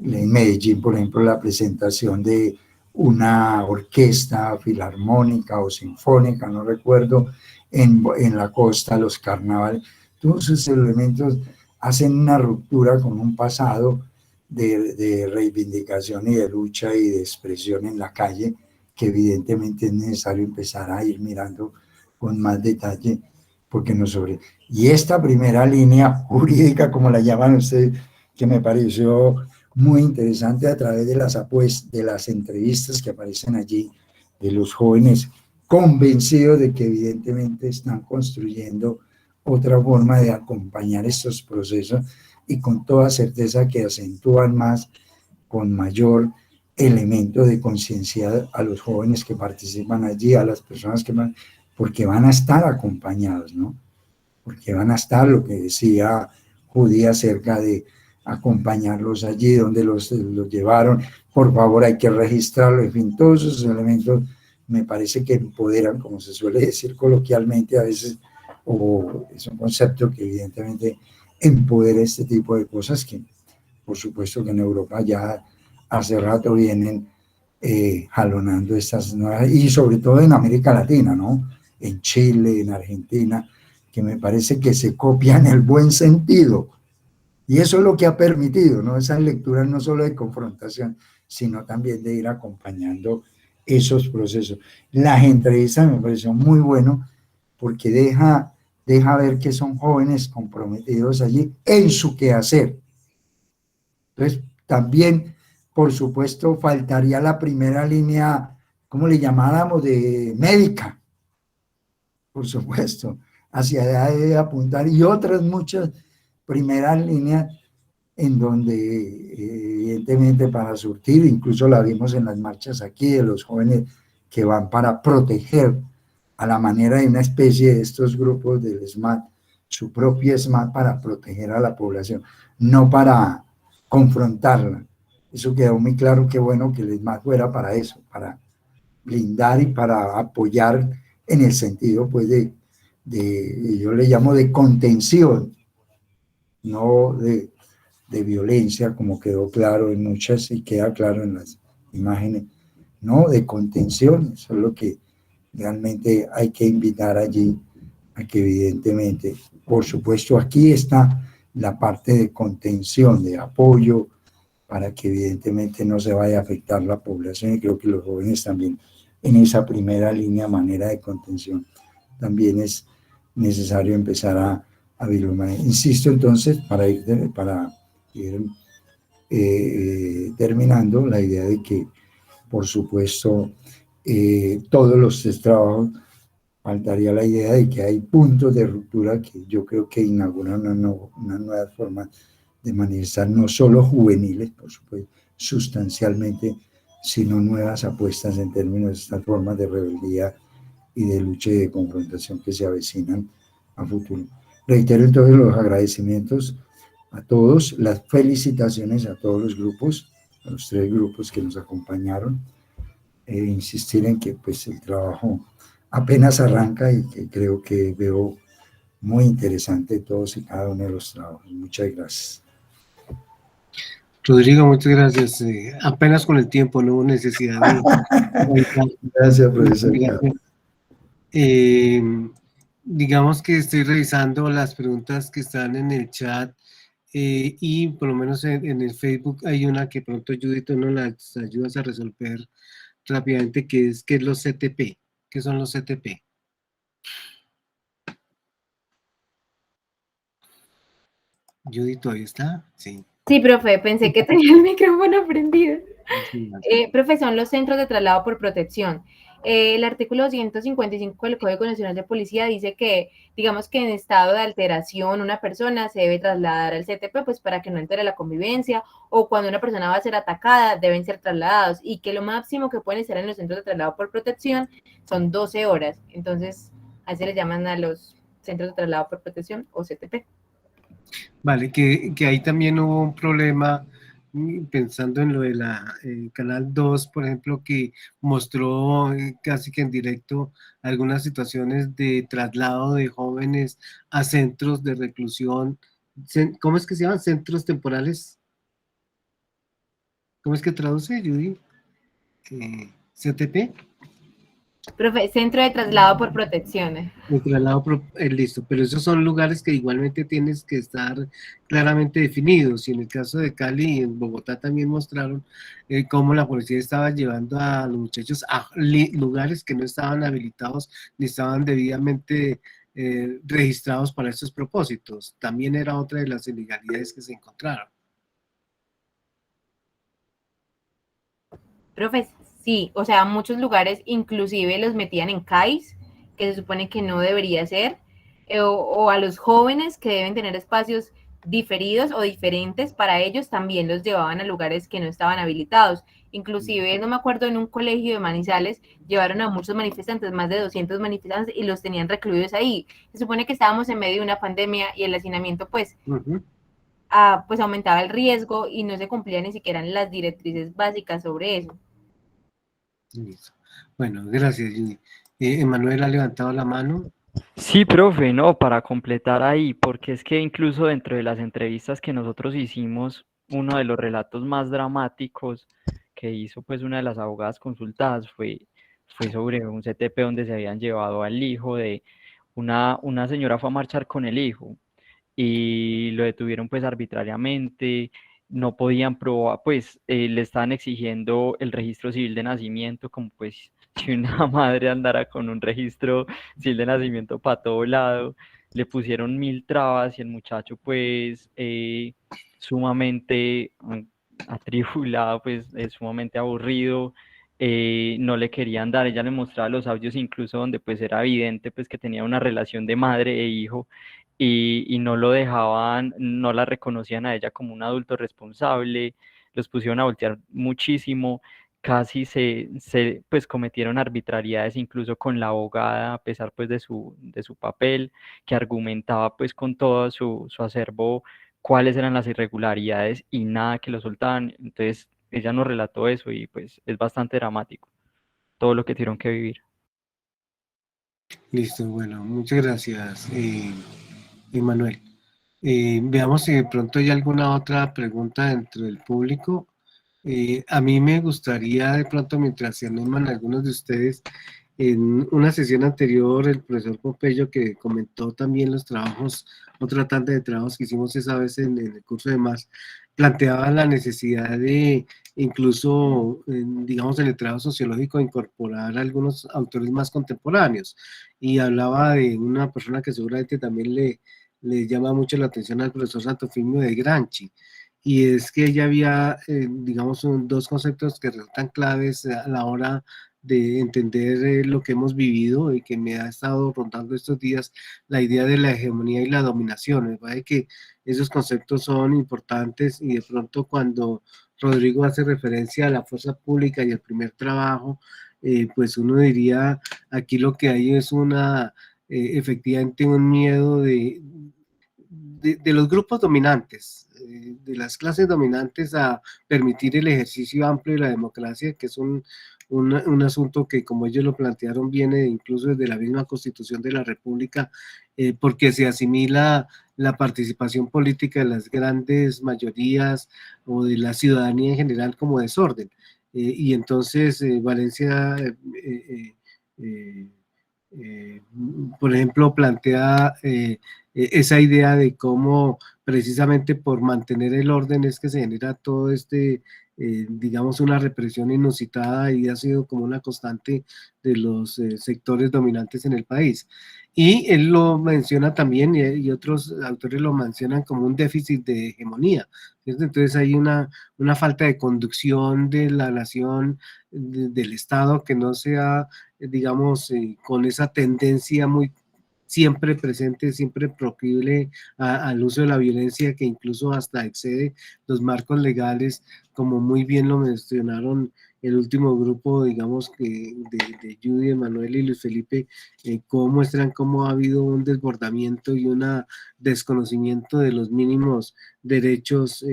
en Medellín, por ejemplo, la presentación de una orquesta filarmónica o sinfónica, no recuerdo, en la costa, los carnavales, todos esos elementos hacen una ruptura con un pasado de reivindicación y de lucha y de expresión en la calle, que evidentemente es necesario empezar a ir mirando con más detalle, porque y esta primera línea jurídica, como la llaman ustedes, que me pareció muy interesante a través de las entrevistas que aparecen allí, de los jóvenes convencidos de que evidentemente están construyendo otra forma de acompañar estos procesos y con toda certeza que acentúan más, con mayor elemento de conciencia a los jóvenes que participan allí, a las personas que van, porque van a estar acompañados, ¿no? Porque van a estar, lo que decía Judy acerca de acompañarlos allí donde los llevaron, por favor hay que registrarlo, en fin, todos esos elementos me parece que empoderan, como se suele decir coloquialmente a veces, o es un concepto que evidentemente empodera este tipo de cosas que por supuesto que en Europa ya hace rato vienen jalonando estas nuevas, y sobre todo en América Latina, ¿no? En Chile, en Argentina, que me parece que se copia en el buen sentido. Y eso es lo que ha permitido, ¿no? Esas lecturas no solo de confrontación, sino también de ir acompañando esos procesos. Las entrevistas me pareció muy bueno porque deja ver que son jóvenes comprometidos allí en su quehacer. Entonces, también, por supuesto, faltaría la primera línea, ¿cómo le llamáramos? De médica, por supuesto, hacia allá debe apuntar, y otras muchas primeras líneas en donde evidentemente para surtir, incluso la vimos en las marchas aquí, de los jóvenes que van para proteger a la manera de una especie de estos grupos del SMAT, su propio SMAT para proteger a la población, no para confrontarla. Eso quedó muy claro, que bueno que el SMAT fuera para eso, para blindar y para apoyar en el sentido pues de yo le llamo de contención, no de violencia, como quedó claro en muchas y queda claro en las imágenes, no, de contención. Eso es lo que realmente hay que invitar allí, a que evidentemente, por supuesto, aquí está la parte de contención, de apoyo, para que evidentemente no se vaya a afectar la población, y creo que los jóvenes también en esa primera línea, manera de contención, también es necesario empezar a vislumbrar. Insisto entonces, para ir terminando, la idea de que, por supuesto, todos los tres trabajos, faltaría la idea de que hay puntos de ruptura que yo creo que inauguran una nueva forma de manifestar, no solo juveniles, por supuesto, sustancialmente, sino nuevas apuestas en términos de estas formas de rebeldía y de lucha y de confrontación que se avecinan a futuro. Reitero entonces los agradecimientos a todos, las felicitaciones a todos los grupos, a los tres grupos que nos acompañaron, insistir en que pues el trabajo apenas arranca y que creo que veo muy interesante todos y cada uno de los trabajos. Muchas gracias. Rodrigo, muchas gracias. Apenas con el tiempo, no hubo necesidad de... Gracias, profesor. Gracias. Digamos que estoy revisando las preguntas que están en el chat y por lo menos en el Facebook hay una que pronto Judith nos las ayudas a resolver rápidamente, que es los CTP. ¿Qué son los CTP? Judith, ¿todavía está? Sí. Sí, profe, pensé que tenía el micrófono prendido. Profe, son los centros de traslado por protección. El artículo 155 del Código Nacional de Policía dice que, digamos que en estado de alteración una persona se debe trasladar al CTP pues para que no altere la convivencia, o cuando una persona va a ser atacada deben ser trasladados, y que lo máximo que pueden estar en los centros de traslado por protección son 12 horas. Entonces, así les llaman a los centros de traslado por protección o CTP. Vale, que ahí también hubo un problema, pensando en lo de la Canal 2, por ejemplo, que mostró casi que en directo algunas situaciones de traslado de jóvenes a centros de reclusión. ¿Cómo es que se llaman? ¿Centros temporales? ¿Cómo es que traduce, Judy? ¿CTP? Profe, centro de traslado por protección. El traslado, listo, pero esos son lugares que igualmente tienes que estar claramente definidos, y en el caso de Cali y en Bogotá también mostraron cómo la policía estaba llevando a los muchachos a lugares que no estaban habilitados ni estaban debidamente registrados para estos propósitos. También era otra de las ilegalidades que se encontraron. Profe, sí, o sea, muchos lugares inclusive los metían en CAIS, que se supone que no debería ser, o a los jóvenes que deben tener espacios diferidos o diferentes para ellos, también los llevaban a lugares que no estaban habilitados. Inclusive, no me acuerdo, en un colegio de Manizales llevaron a muchos manifestantes, más de 200 manifestantes, y los tenían recluidos ahí. Se supone que estábamos en medio de una pandemia y el hacinamiento pues, pues aumentaba el riesgo y no se cumplían ni siquiera las directrices básicas sobre eso. Listo. Bueno, gracias, Judy. Emanuel ha levantado la mano. Sí, profe, no, para completar ahí, porque es que incluso dentro de las entrevistas que nosotros hicimos, uno de los relatos más dramáticos que hizo pues una de las abogadas consultadas fue sobre un CTP donde se habían llevado al hijo de una señora, fue a marchar con el hijo y lo detuvieron pues arbitrariamente, no podían probar, pues le estaban exigiendo el registro civil de nacimiento, como pues si una madre andara con un registro civil de nacimiento para todo lado, le pusieron 1000 trabas y el muchacho pues sumamente atribulado, pues sumamente aburrido, no le querían dar, ella le mostraba los audios incluso donde pues era evidente pues que tenía una relación de madre e hijo, y no lo dejaban, no la reconocían a ella como un adulto responsable, los pusieron a voltear muchísimo, casi pues cometieron arbitrariedades incluso con la abogada, a pesar pues de su papel, que argumentaba pues con todo su acervo cuáles eran las irregularidades y nada que lo soltaban. Entonces ella nos relató eso y pues es bastante dramático todo lo que tuvieron que vivir. Listo, bueno, muchas gracias, Emanuel. Veamos si de pronto hay alguna otra pregunta dentro del público. A mí me gustaría de pronto, mientras se animan algunos de ustedes, en una sesión anterior, el profesor Pompeyo, que comentó también los trabajos, otra tanda de trabajos que hicimos esa vez en el curso de MAS, planteaba la necesidad de incluso, digamos, en el trabajo sociológico, incorporar algunos autores más contemporáneos. Y hablaba de una persona que seguramente también le llama mucho la atención al profesor Santofimio de Gramsci, y es que ella había, digamos, dos conceptos que resultan claves a la hora de entender lo que hemos vivido y que me ha estado rondando estos días, la idea de la hegemonía y la dominación. Me parece que esos conceptos son importantes, y de pronto cuando Rodrigo hace referencia a la fuerza pública y el primer trabajo, pues uno diría, aquí lo que hay es efectivamente un miedo de los grupos dominantes, de las clases dominantes, a permitir el ejercicio amplio de la democracia, que es un asunto que, como ellos lo plantearon, viene incluso desde la misma Constitución de la República, porque se asimila la participación política de las grandes mayorías o de la ciudadanía en general como desorden. Y entonces Valencia, por ejemplo, plantea esa idea de cómo precisamente por mantener el orden es que se genera todo digamos, una represión inusitada, y ha sido como una constante de los sectores dominantes en el país. Y él lo menciona también, y otros autores lo mencionan como un déficit de hegemonía, ¿cierto? Entonces hay una falta de conducción de la nación, del Estado, que no sea, digamos, con esa tendencia muy siempre presente, siempre proclive al uso de la violencia, que incluso hasta excede los marcos legales, como muy bien lo mencionaron el último grupo, digamos, que de Judy, Emanuel y Luis Felipe, cómo muestran cómo ha habido un desbordamiento y un desconocimiento de los mínimos derechos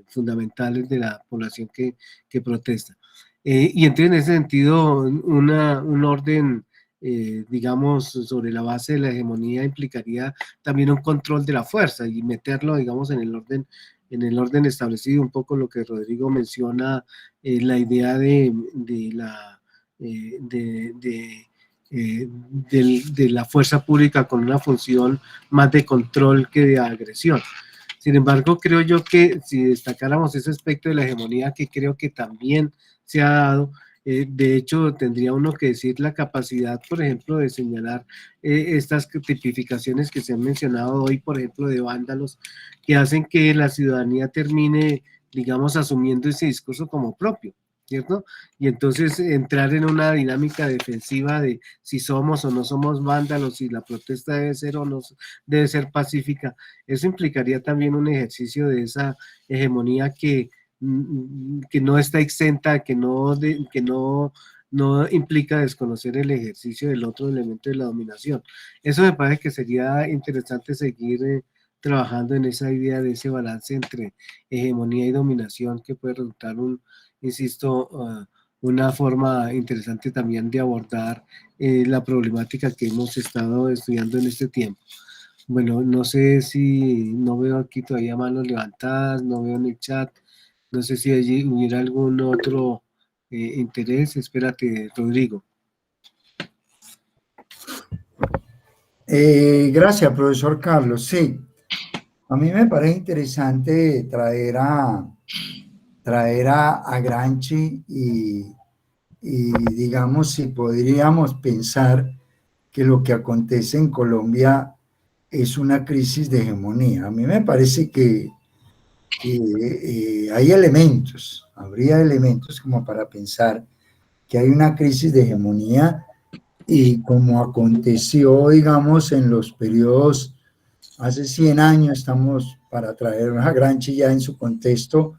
fundamentales de la población que protesta. Y entonces, en ese sentido, un orden, digamos, sobre la base de la hegemonía, implicaría también un control de la fuerza y meterlo, digamos, en el orden establecido, un poco lo que Rodrigo menciona, la idea de la fuerza pública con una función más de control que de agresión. Sin embargo, creo yo que si destacáramos ese aspecto de la hegemonía, que creo que también se ha dado, de hecho, tendría uno que decir la capacidad, por ejemplo, de señalar estas tipificaciones que se han mencionado hoy, por ejemplo, de vándalos, que hacen que la ciudadanía termine, digamos, asumiendo ese discurso como propio. ¿cierto? Y entonces entrar en una dinámica defensiva de si somos o no somos vándalos, si la protesta debe ser o no debe ser pacífica. Eso implicaría también un ejercicio de esa hegemonía que no está exenta, que no implica desconocer el ejercicio del otro elemento de la dominación. Eso me parece que sería interesante seguir trabajando en esa idea de ese balance entre hegemonía y dominación, que puede resultar insisto, una forma interesante también de abordar la problemática que hemos estado estudiando en este tiempo. Bueno, no sé si no veo aquí todavía manos levantadas, no veo en el chat, no sé si allí hubiera algún otro interés. Espérate, Rodrigo. Gracias, profesor Carlos. Sí, a mí me parece interesante traer a Gramsci y digamos, si podríamos pensar que lo que acontece en Colombia es una crisis de hegemonía. A mí me parece que hay elementos, habría elementos como para pensar que hay una crisis de hegemonía, y como aconteció, digamos, en los periodos hace 100 años, estamos para traer a Gramsci ya en su contexto,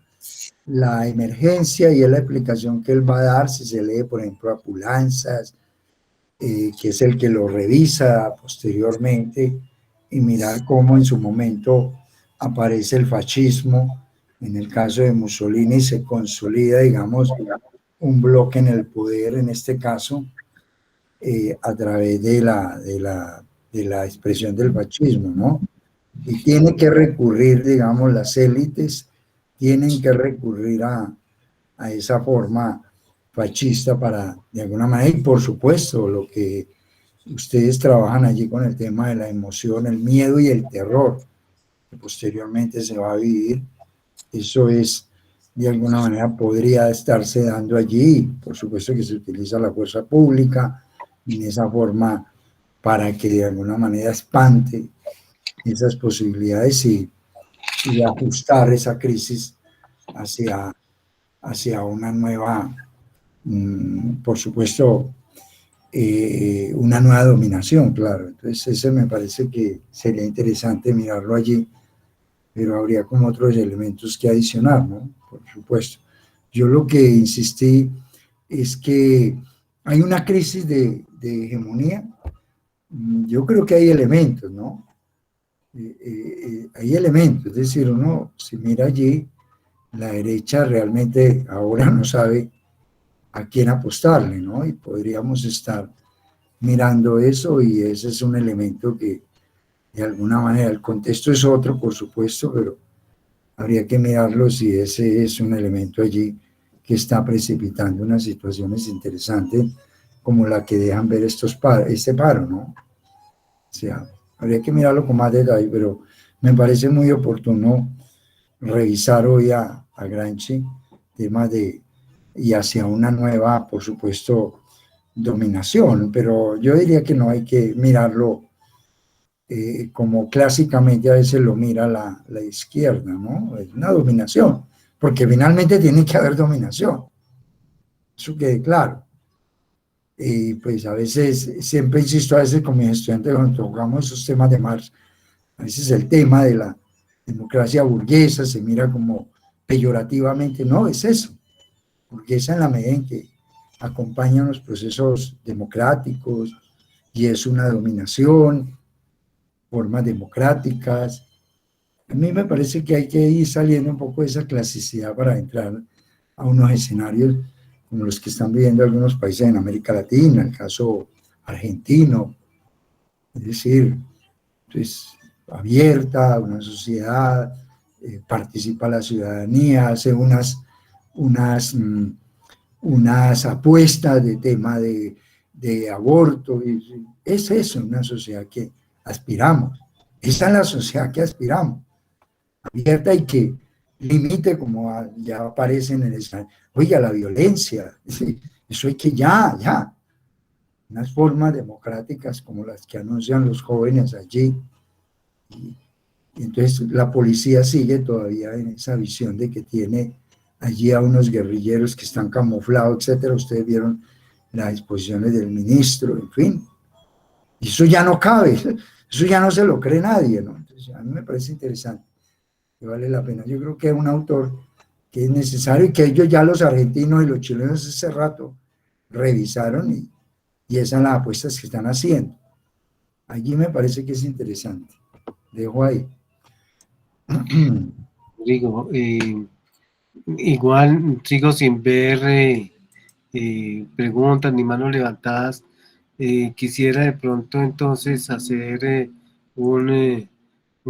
la emergencia y es la explicación que él va a dar si se lee, por ejemplo, a Pulanzas, que es el que lo revisa posteriormente, y mirar cómo en su momento aparece el fascismo. En el caso de Mussolini se consolida, digamos, un bloque en el poder, en este caso, a través de la expresión del fascismo, ¿no? Y tiene que recurrir, digamos, las élites tienen que recurrir a esa forma fascista para, de alguna manera, y por supuesto, lo que ustedes trabajan allí con el tema de la emoción, el miedo y el terror, que posteriormente se va a vivir, eso es, de alguna manera, podría estarse dando allí. Por supuesto que se utiliza la fuerza pública en esa forma para que de alguna manera espante esas posibilidades y ajustar esa crisis hacia una nueva, por supuesto, una nueva dominación, claro. Entonces, ese me parece que sería interesante mirarlo allí, pero habría como otros elementos que adicionar, ¿no? Por supuesto. Yo lo que insistí es que hay una crisis de hegemonía. Yo creo que hay elementos, ¿no? Hay elementos, es decir, uno si mira allí, la derecha realmente ahora no sabe a quién apostarle, ¿no? Y podríamos estar mirando eso, y ese es un elemento que de alguna manera, el contexto es otro, por supuesto, pero habría que mirarlo si ese es un elemento allí que está precipitando unas situaciones interesantes como la que dejan ver este paro, ¿no? O sea, habría que mirarlo con más detalle, pero me parece muy oportuno revisar hoy a Gramsci temas y hacia una nueva, por supuesto, dominación, pero yo diría que no hay que mirarlo como clásicamente a veces lo mira la izquierda, ¿no? Es una dominación, porque finalmente tiene que haber dominación, eso quede claro. Y pues a veces, siempre insisto, a veces con mis estudiantes cuando tocamos esos temas de Marx, a veces el tema de la democracia burguesa se mira como peyorativamente, no, es eso, burguesa en la medida en que acompañan los procesos democráticos y es una dominación, formas democráticas. A mí me parece que hay que ir saliendo un poco de esa clasicidad para entrar a unos escenarios como los que están viviendo algunos países en América Latina, el caso argentino, es decir, pues, abierta, una sociedad, participa la ciudadanía, hace unas apuestas de tema de aborto, y es eso, una sociedad que aspiramos. Esa es la sociedad que aspiramos, abierta y que limite, como ya aparece en el escenario, oiga, la violencia, eso hay que ya, unas formas democráticas como las que anuncian los jóvenes allí, y entonces la policía sigue todavía en esa visión de que tiene allí a unos guerrilleros que están camuflados, etcétera. Ustedes vieron las exposiciones del ministro, en fin. Y eso ya no cabe, eso ya no se lo cree nadie, ¿no? Entonces, a mí me parece interesante, que vale la pena. Yo creo que es un autor que es necesario y que ellos ya los argentinos y los chilenos hace rato revisaron y esas son las apuestas que están haciendo. Allí me parece que es interesante. Dejo ahí. Digo, igual sigo sin ver preguntas ni manos levantadas. Quisiera de pronto entonces hacer un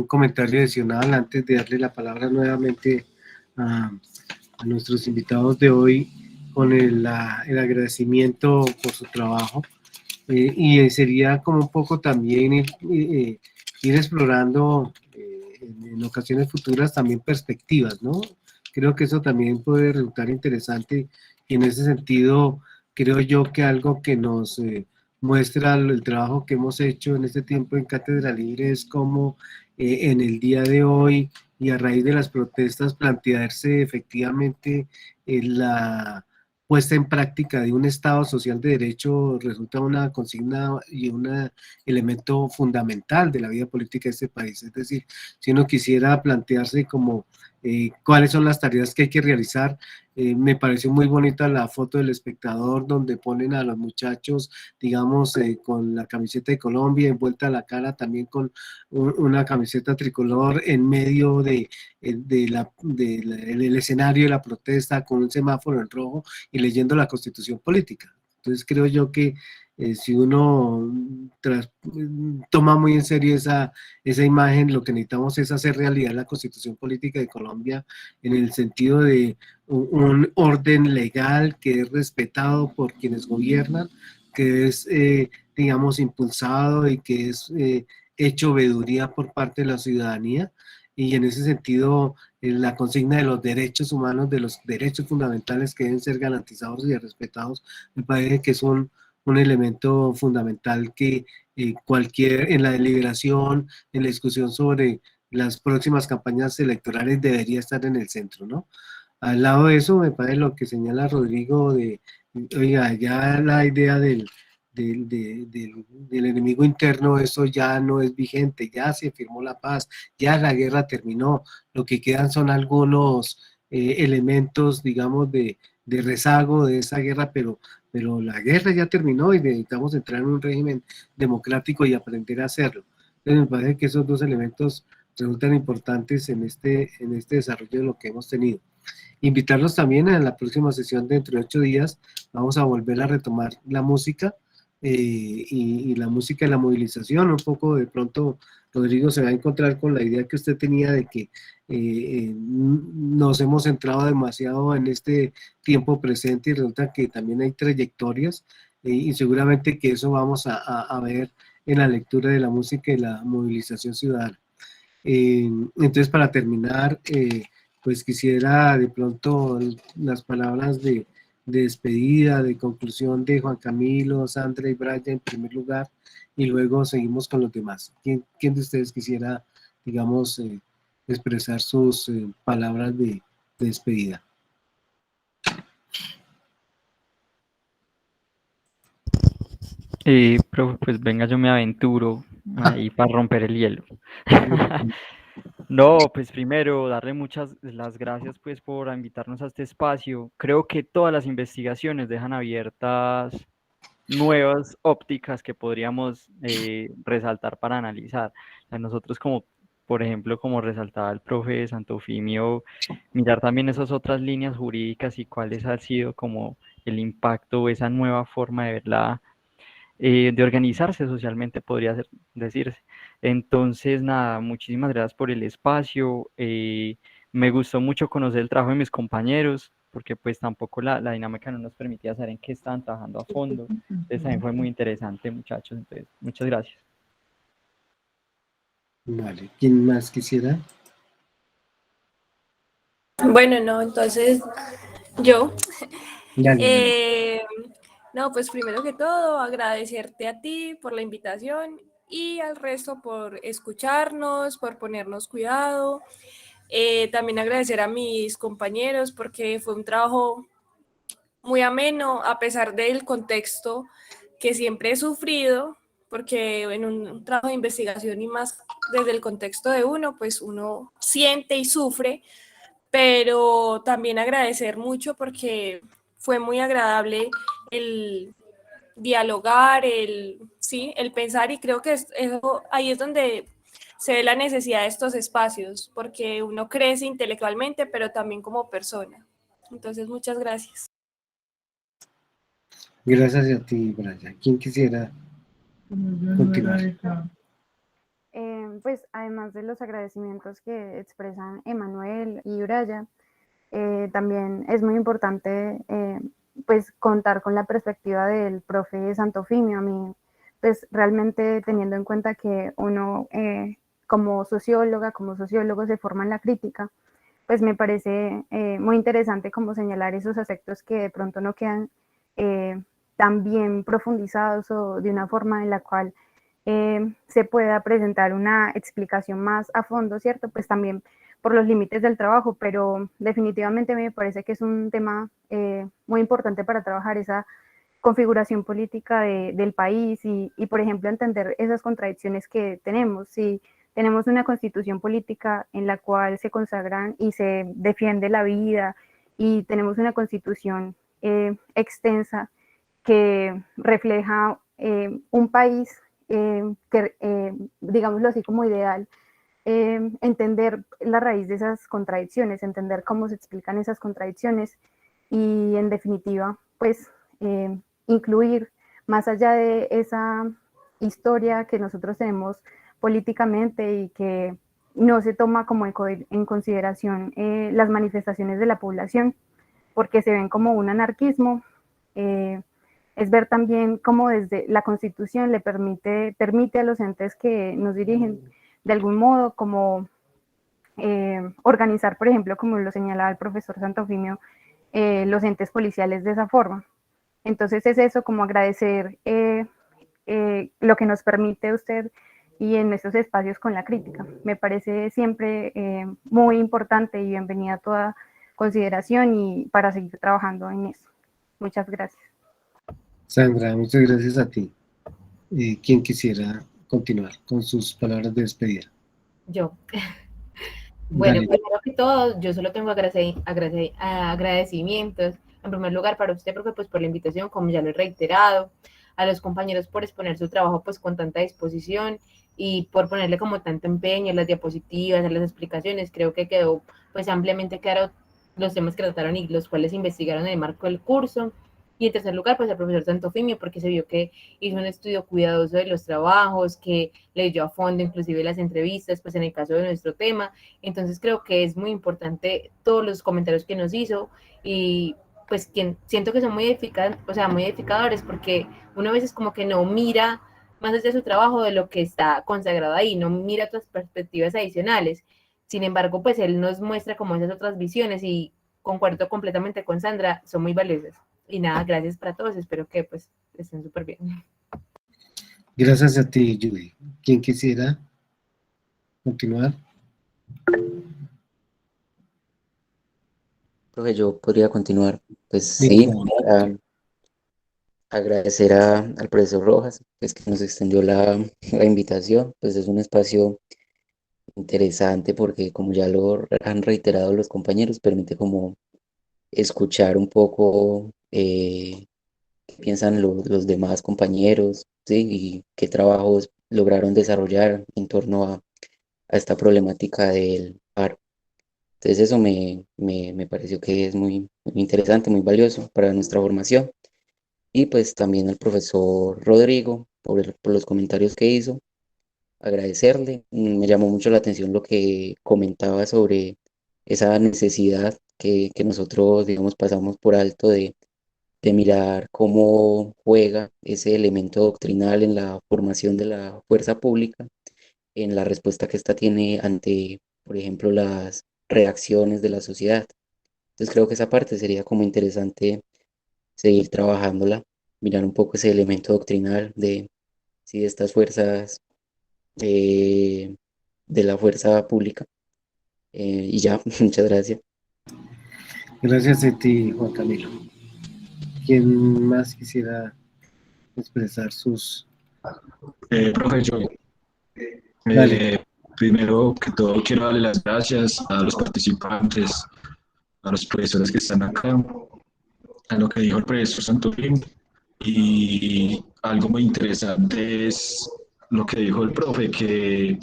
comentario adicional antes de darle la palabra nuevamente a nuestros invitados de hoy con el agradecimiento por su trabajo. Y sería como un poco también ir explorando en ocasiones futuras también perspectivas, ¿no? Creo que eso también puede resultar interesante y en ese sentido creo yo que algo que nos muestra el trabajo que hemos hecho en este tiempo en Cátedra Libre es cómo en el día de hoy y a raíz de las protestas plantearse efectivamente la puesta en práctica de un Estado social de derecho resulta una consigna y un elemento fundamental de la vida política de este país. Es decir, si uno quisiera plantearse como cuáles son las tareas que hay que realizar, me pareció muy bonita la foto del espectador donde ponen a los muchachos, digamos, con la camiseta de Colombia envuelta a la cara, también con una camiseta tricolor en medio del escenario de la protesta con un semáforo en rojo y leyendo la Constitución política. Entonces creo yo que si uno toma muy en serio esa imagen, lo que necesitamos es hacer realidad la Constitución política de Colombia en el sentido de un orden legal que es respetado por quienes gobiernan, que es, digamos, impulsado y que es hecho veeduría por parte de la ciudadanía. Y en ese sentido, la consigna de los derechos humanos, de los derechos fundamentales que deben ser garantizados y respetados, me parece que es un elemento fundamental que en la deliberación, en la discusión sobre las próximas campañas electorales debería estar en el centro, ¿no? Al lado de eso, me parece lo que señala Rodrigo oiga, ya la idea del enemigo interno, eso ya no es vigente, ya se firmó la paz, ya la guerra terminó, lo que quedan son algunos elementos, digamos, de rezago de esa guerra, pero la guerra ya terminó y necesitamos entrar en un régimen democrático y aprender a hacerlo. Entonces me parece que esos dos elementos resultan importantes en este desarrollo de lo que hemos tenido. Invitarlos también a la próxima sesión de dentro de 8 días, vamos a volver a retomar la música y la música y la movilización. Un poco de pronto Rodrigo se va a encontrar con la idea que usted tenía de que nos hemos centrado demasiado en este tiempo presente y resulta que también hay trayectorias y seguramente que eso vamos a ver en la lectura de la música y la movilización ciudadana. Entonces, para terminar, pues quisiera de pronto las palabras de despedida, de conclusión de Juan Camilo, Sandra y Brian en primer lugar, y luego seguimos con los demás. ¿Quién de ustedes quisiera, digamos, expresar sus palabras de despedida? Profe, pues venga, yo me aventuro ahí para romper el hielo. No, pues primero darle muchas las gracias pues por invitarnos a este espacio. Creo que todas las investigaciones dejan abiertas nuevas ópticas que podríamos resaltar para analizar. A nosotros como, por ejemplo, como resaltaba el profe Santofimio, mirar también esas otras líneas jurídicas y cuáles ha sido como el impacto o esa nueva forma de verla de organizarse socialmente, podría decirse. Entonces, nada, muchísimas gracias por el espacio. Me gustó mucho conocer el trabajo de mis compañeros, porque pues tampoco la dinámica no nos permitía saber en qué estaban trabajando a fondo. Entonces también fue muy interesante, muchachos. Entonces, muchas gracias. Vale, ¿quién más quisiera? Bueno, no, entonces yo. Dale. No, pues primero que todo, agradecerte a ti por la invitación y al resto por escucharnos, por ponernos cuidado, También agradecer a mis compañeros porque fue un trabajo muy ameno, a pesar del contexto que siempre he sufrido, porque en un trabajo de investigación y más desde el contexto de uno, pues uno siente y sufre, pero también agradecer mucho porque fue muy agradable el dialogar, el pensar, y creo que eso, ahí es donde se ve la necesidad de estos espacios, porque uno crece intelectualmente, pero también como persona. Entonces, muchas gracias. Gracias a ti, Brian. ¿Quién quisiera continuar? Pues además de los agradecimientos que expresan Emanuel y Uraya, también es muy importante pues contar con la perspectiva del profe Santofimio. A mí, pues realmente teniendo en cuenta que uno como socióloga, como sociólogo se forma en la crítica, pues me parece muy interesante como señalar esos aspectos que de pronto no quedan tan bien profundizados o de una forma en la cual se pueda presentar una explicación más a fondo, ¿cierto? Pues también por los límites del trabajo, pero definitivamente me parece que es un tema muy importante para trabajar esa configuración política del país y, por ejemplo, entender esas contradicciones que tenemos. Si tenemos una constitución política en la cual se consagran y se defiende la vida y tenemos una constitución extensa que refleja un país que, digámoslo así, como ideal, entender la raíz de esas contradicciones, entender cómo se explican esas contradicciones y, en definitiva, pues incluir más allá de esa historia que nosotros tenemos políticamente y que no se toma como en consideración las manifestaciones de la población, porque se ven como un anarquismo. Es ver también cómo desde la Constitución le permite a los entes que nos dirigen de algún modo como organizar, por ejemplo, como lo señalaba el profesor Santofimio, los entes policiales de esa forma. Entonces es eso, como agradecer lo que nos permite usted y en estos espacios con la crítica. Me parece siempre muy importante y bienvenida toda consideración y para seguir trabajando en eso. Muchas gracias. Sandra, muchas gracias a ti. ¿Quién quisiera continuar con sus palabras de despedida? Yo. Bueno, Dale. primero que todo, yo solo tengo agradecimientos. En primer lugar, para usted, profe, pues por la invitación, como ya lo he reiterado, a los compañeros por exponer su trabajo pues con tanta disposición y por ponerle como tanto empeño en las diapositivas, en las explicaciones. Creo que quedó pues ampliamente claro los temas que trataron y los cuales investigaron en el marco del curso. Y en tercer lugar, pues al profesor Santofimio, porque se vio que hizo un estudio cuidadoso de los trabajos, que leyó a fondo inclusive las entrevistas, pues en el caso de nuestro tema. Entonces creo que es muy importante todos los comentarios que nos hizo y pues siento que son muy muy edificadores, porque uno a veces como que no mira más allá de su trabajo de lo que está consagrado ahí, no mira otras perspectivas adicionales. Sin embargo, pues él nos muestra como esas otras visiones y concuerdo completamente con Sandra, son muy valiosas. Y nada, gracias para todos, espero que pues estén súper bien. Gracias a ti, Judy. ¿Quién quisiera continuar? Profe, yo podría continuar. Pues sí, Listo. agradecer al profesor Rojas, pues, que nos extendió la invitación. Pues es un espacio interesante porque, como ya lo han reiterado los compañeros, permite como escuchar un poco qué piensan los demás compañeros, ¿sí? Y qué trabajos lograron desarrollar en torno a esta problemática del paro. Entonces eso me pareció que es muy interesante, muy valioso para nuestra formación. Y pues también al profesor Rodrigo por los comentarios que hizo, agradecerle. Me llamó mucho la atención lo que comentaba sobre esa necesidad que nosotros, digamos, pasamos por alto de mirar cómo juega ese elemento doctrinal en la formación de la fuerza pública, en la respuesta que ésta tiene ante, por ejemplo, las reacciones de la sociedad. Entonces creo que esa parte sería como interesante seguir trabajándola, mirar un poco ese elemento doctrinal de si estas fuerzas de la fuerza pública Y ya, muchas gracias. Gracias a ti, Juan Camilo. ¿Quién más quisiera expresar sus... Profe, yo, Dale. primero que todo quiero darle las gracias a los participantes, a los profesores que están acá, a lo que dijo el profesor Santolín, y algo muy interesante es lo que dijo el profe, que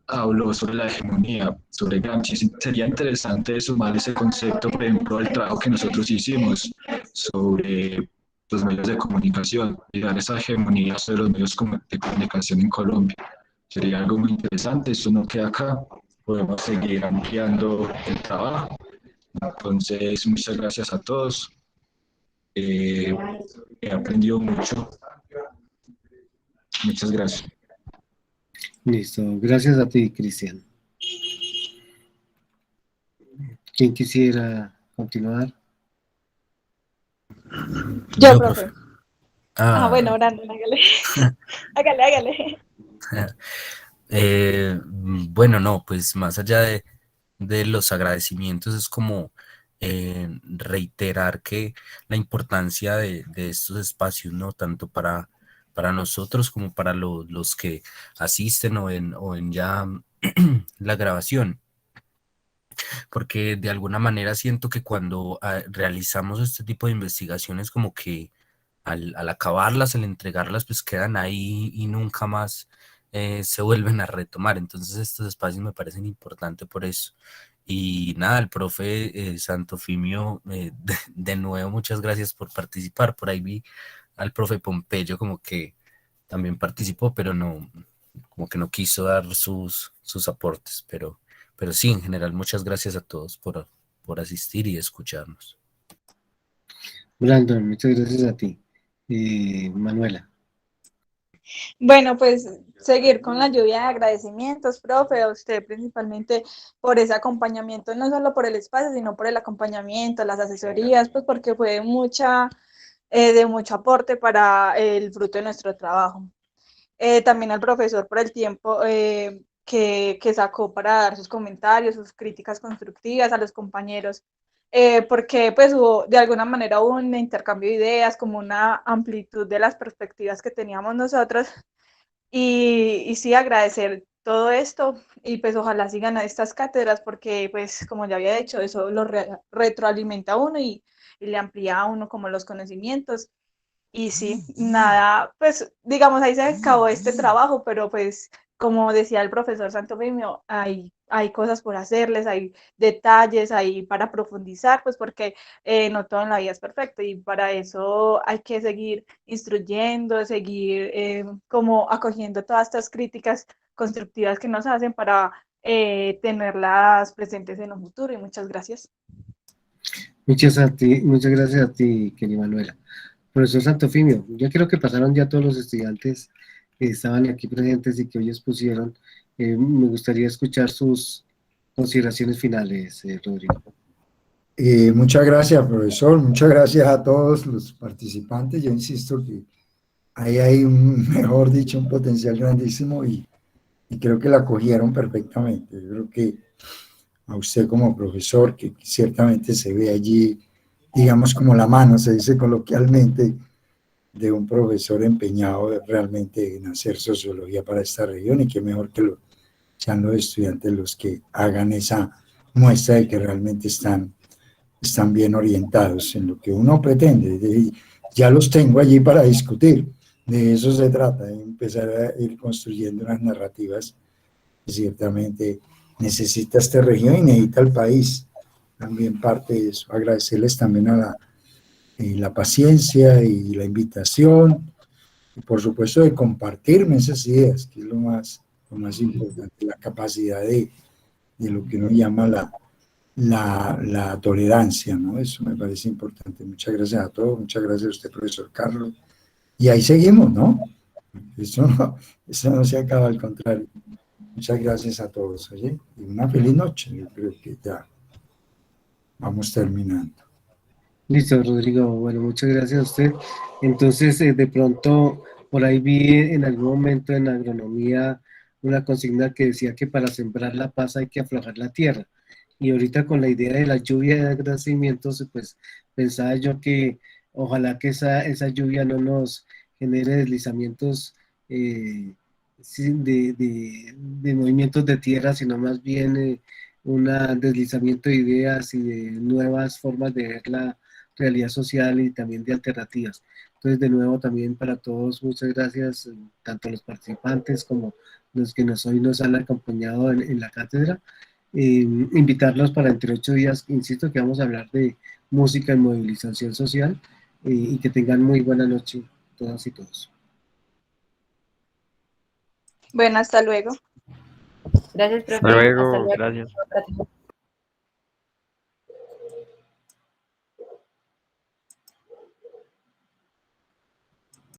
habló sobre la hegemonía, sobre Gramsci. Sería interesante sumar ese concepto, por ejemplo, al trabajo que nosotros hicimos sobre los medios de comunicación y dar esa hegemonía sobre los medios de comunicación en Colombia. Sería algo muy interesante, eso no queda acá, podemos seguir ampliando el trabajo. Entonces, muchas gracias a todos. He aprendido mucho. Muchas gracias. Listo, gracias a ti, Cristian. ¿Quién quisiera continuar? Yo, profe. Ah, Bueno, Brandon, hágale. hágale. Bueno, no, pues más allá de los agradecimientos es como reiterar que la importancia de estos espacios, ¿no? Tanto para nosotros como para los que asisten o en ya la grabación. Porque de alguna manera siento que cuando realizamos este tipo de investigaciones como que al acabarlas, al entregarlas, pues quedan ahí y nunca más se vuelven a retomar. Entonces estos espacios me parecen importantes por eso. Y nada, el profe Santofimio, de nuevo muchas gracias por participar. Por ahí vi al profe Pompeyo como que también participó, pero no, como que no quiso dar sus aportes. Pero sí, en general, muchas gracias a todos por asistir y escucharnos. Brandon, muchas gracias a ti. Manuela. Bueno, pues seguir con la lluvia de agradecimientos, profe, a usted principalmente por ese acompañamiento, no solo por el espacio, sino por el acompañamiento, las asesorías, pues porque fue de mucho aporte para el fruto de nuestro trabajo. También al profesor por el tiempo que sacó para dar sus comentarios, sus críticas constructivas, a los compañeros, porque pues de alguna manera hubo un intercambio de ideas, como una amplitud de las perspectivas que teníamos nosotros, y sí agradecer todo esto, y pues ojalá sigan a estas cátedras, porque pues como ya había dicho, eso lo retroalimenta a uno y le amplía a uno como los conocimientos. Y sí, nada, pues digamos, ahí se acabó este trabajo, pero pues como decía el profesor Santofimio, hay cosas por hacerles, hay detalles ahí para profundizar, pues porque no todo en la vida es perfecto y para eso hay que seguir instruyendo, seguir como acogiendo todas estas críticas constructivas que nos hacen para tenerlas presentes en un futuro, y muchas gracias. Muchas gracias a ti, querida Manuela. Profesor Santofimio, yo creo que pasaron ya todos los estudiantes que estaban aquí presentes y que hoy expusieron. Me gustaría escuchar sus consideraciones finales, Rodrigo. Muchas gracias, profesor. Muchas gracias a todos los participantes. Yo insisto que ahí hay mejor dicho, un potencial grandísimo y creo que la cogieron perfectamente. Yo creo que a usted como profesor, que ciertamente se ve allí, digamos, como la mano, se dice coloquialmente, de un profesor empeñado realmente en hacer sociología para esta región, y que mejor que sean los estudiantes los que hagan esa muestra de que realmente están bien orientados en lo que uno pretende. Ya los tengo allí para discutir, de eso se trata, de empezar a ir construyendo unas narrativas que ciertamente necesita esta región y necesita el país. También parte de eso, agradecerles también a la paciencia y la invitación, y por supuesto de compartirme esas ideas, que es lo más importante, la capacidad de lo que uno llama la tolerancia, ¿no? Eso me parece importante. Muchas gracias a todos, muchas gracias a usted, profesor Carlos, y ahí seguimos, ¿no? Eso no se acaba, al contrario. Muchas gracias a todos, oye, y una feliz noche. Yo creo que ya vamos terminando. Listo, Rodrigo. Bueno, muchas gracias a usted. Entonces, de pronto, por ahí vi en algún momento en agronomía una consigna que decía que para sembrar la paz hay que aflojar la tierra. Y ahorita con la idea de la lluvia de agradecimientos, pues pensaba yo que ojalá que esa lluvia no nos genere deslizamientos de movimientos de tierra, sino más bien un deslizamiento de ideas y de nuevas formas de ver la realidad social y también de alternativas. Entonces, de nuevo, también para todos, muchas gracias, tanto a los participantes como los que hoy nos han acompañado en la cátedra. Invitarlos para entre 8 días, insisto, que vamos a hablar de música y movilización social, y que tengan muy buena noche todas y todos. Bueno, hasta luego. Gracias, profe. Hasta luego, Hasta luego. gracias.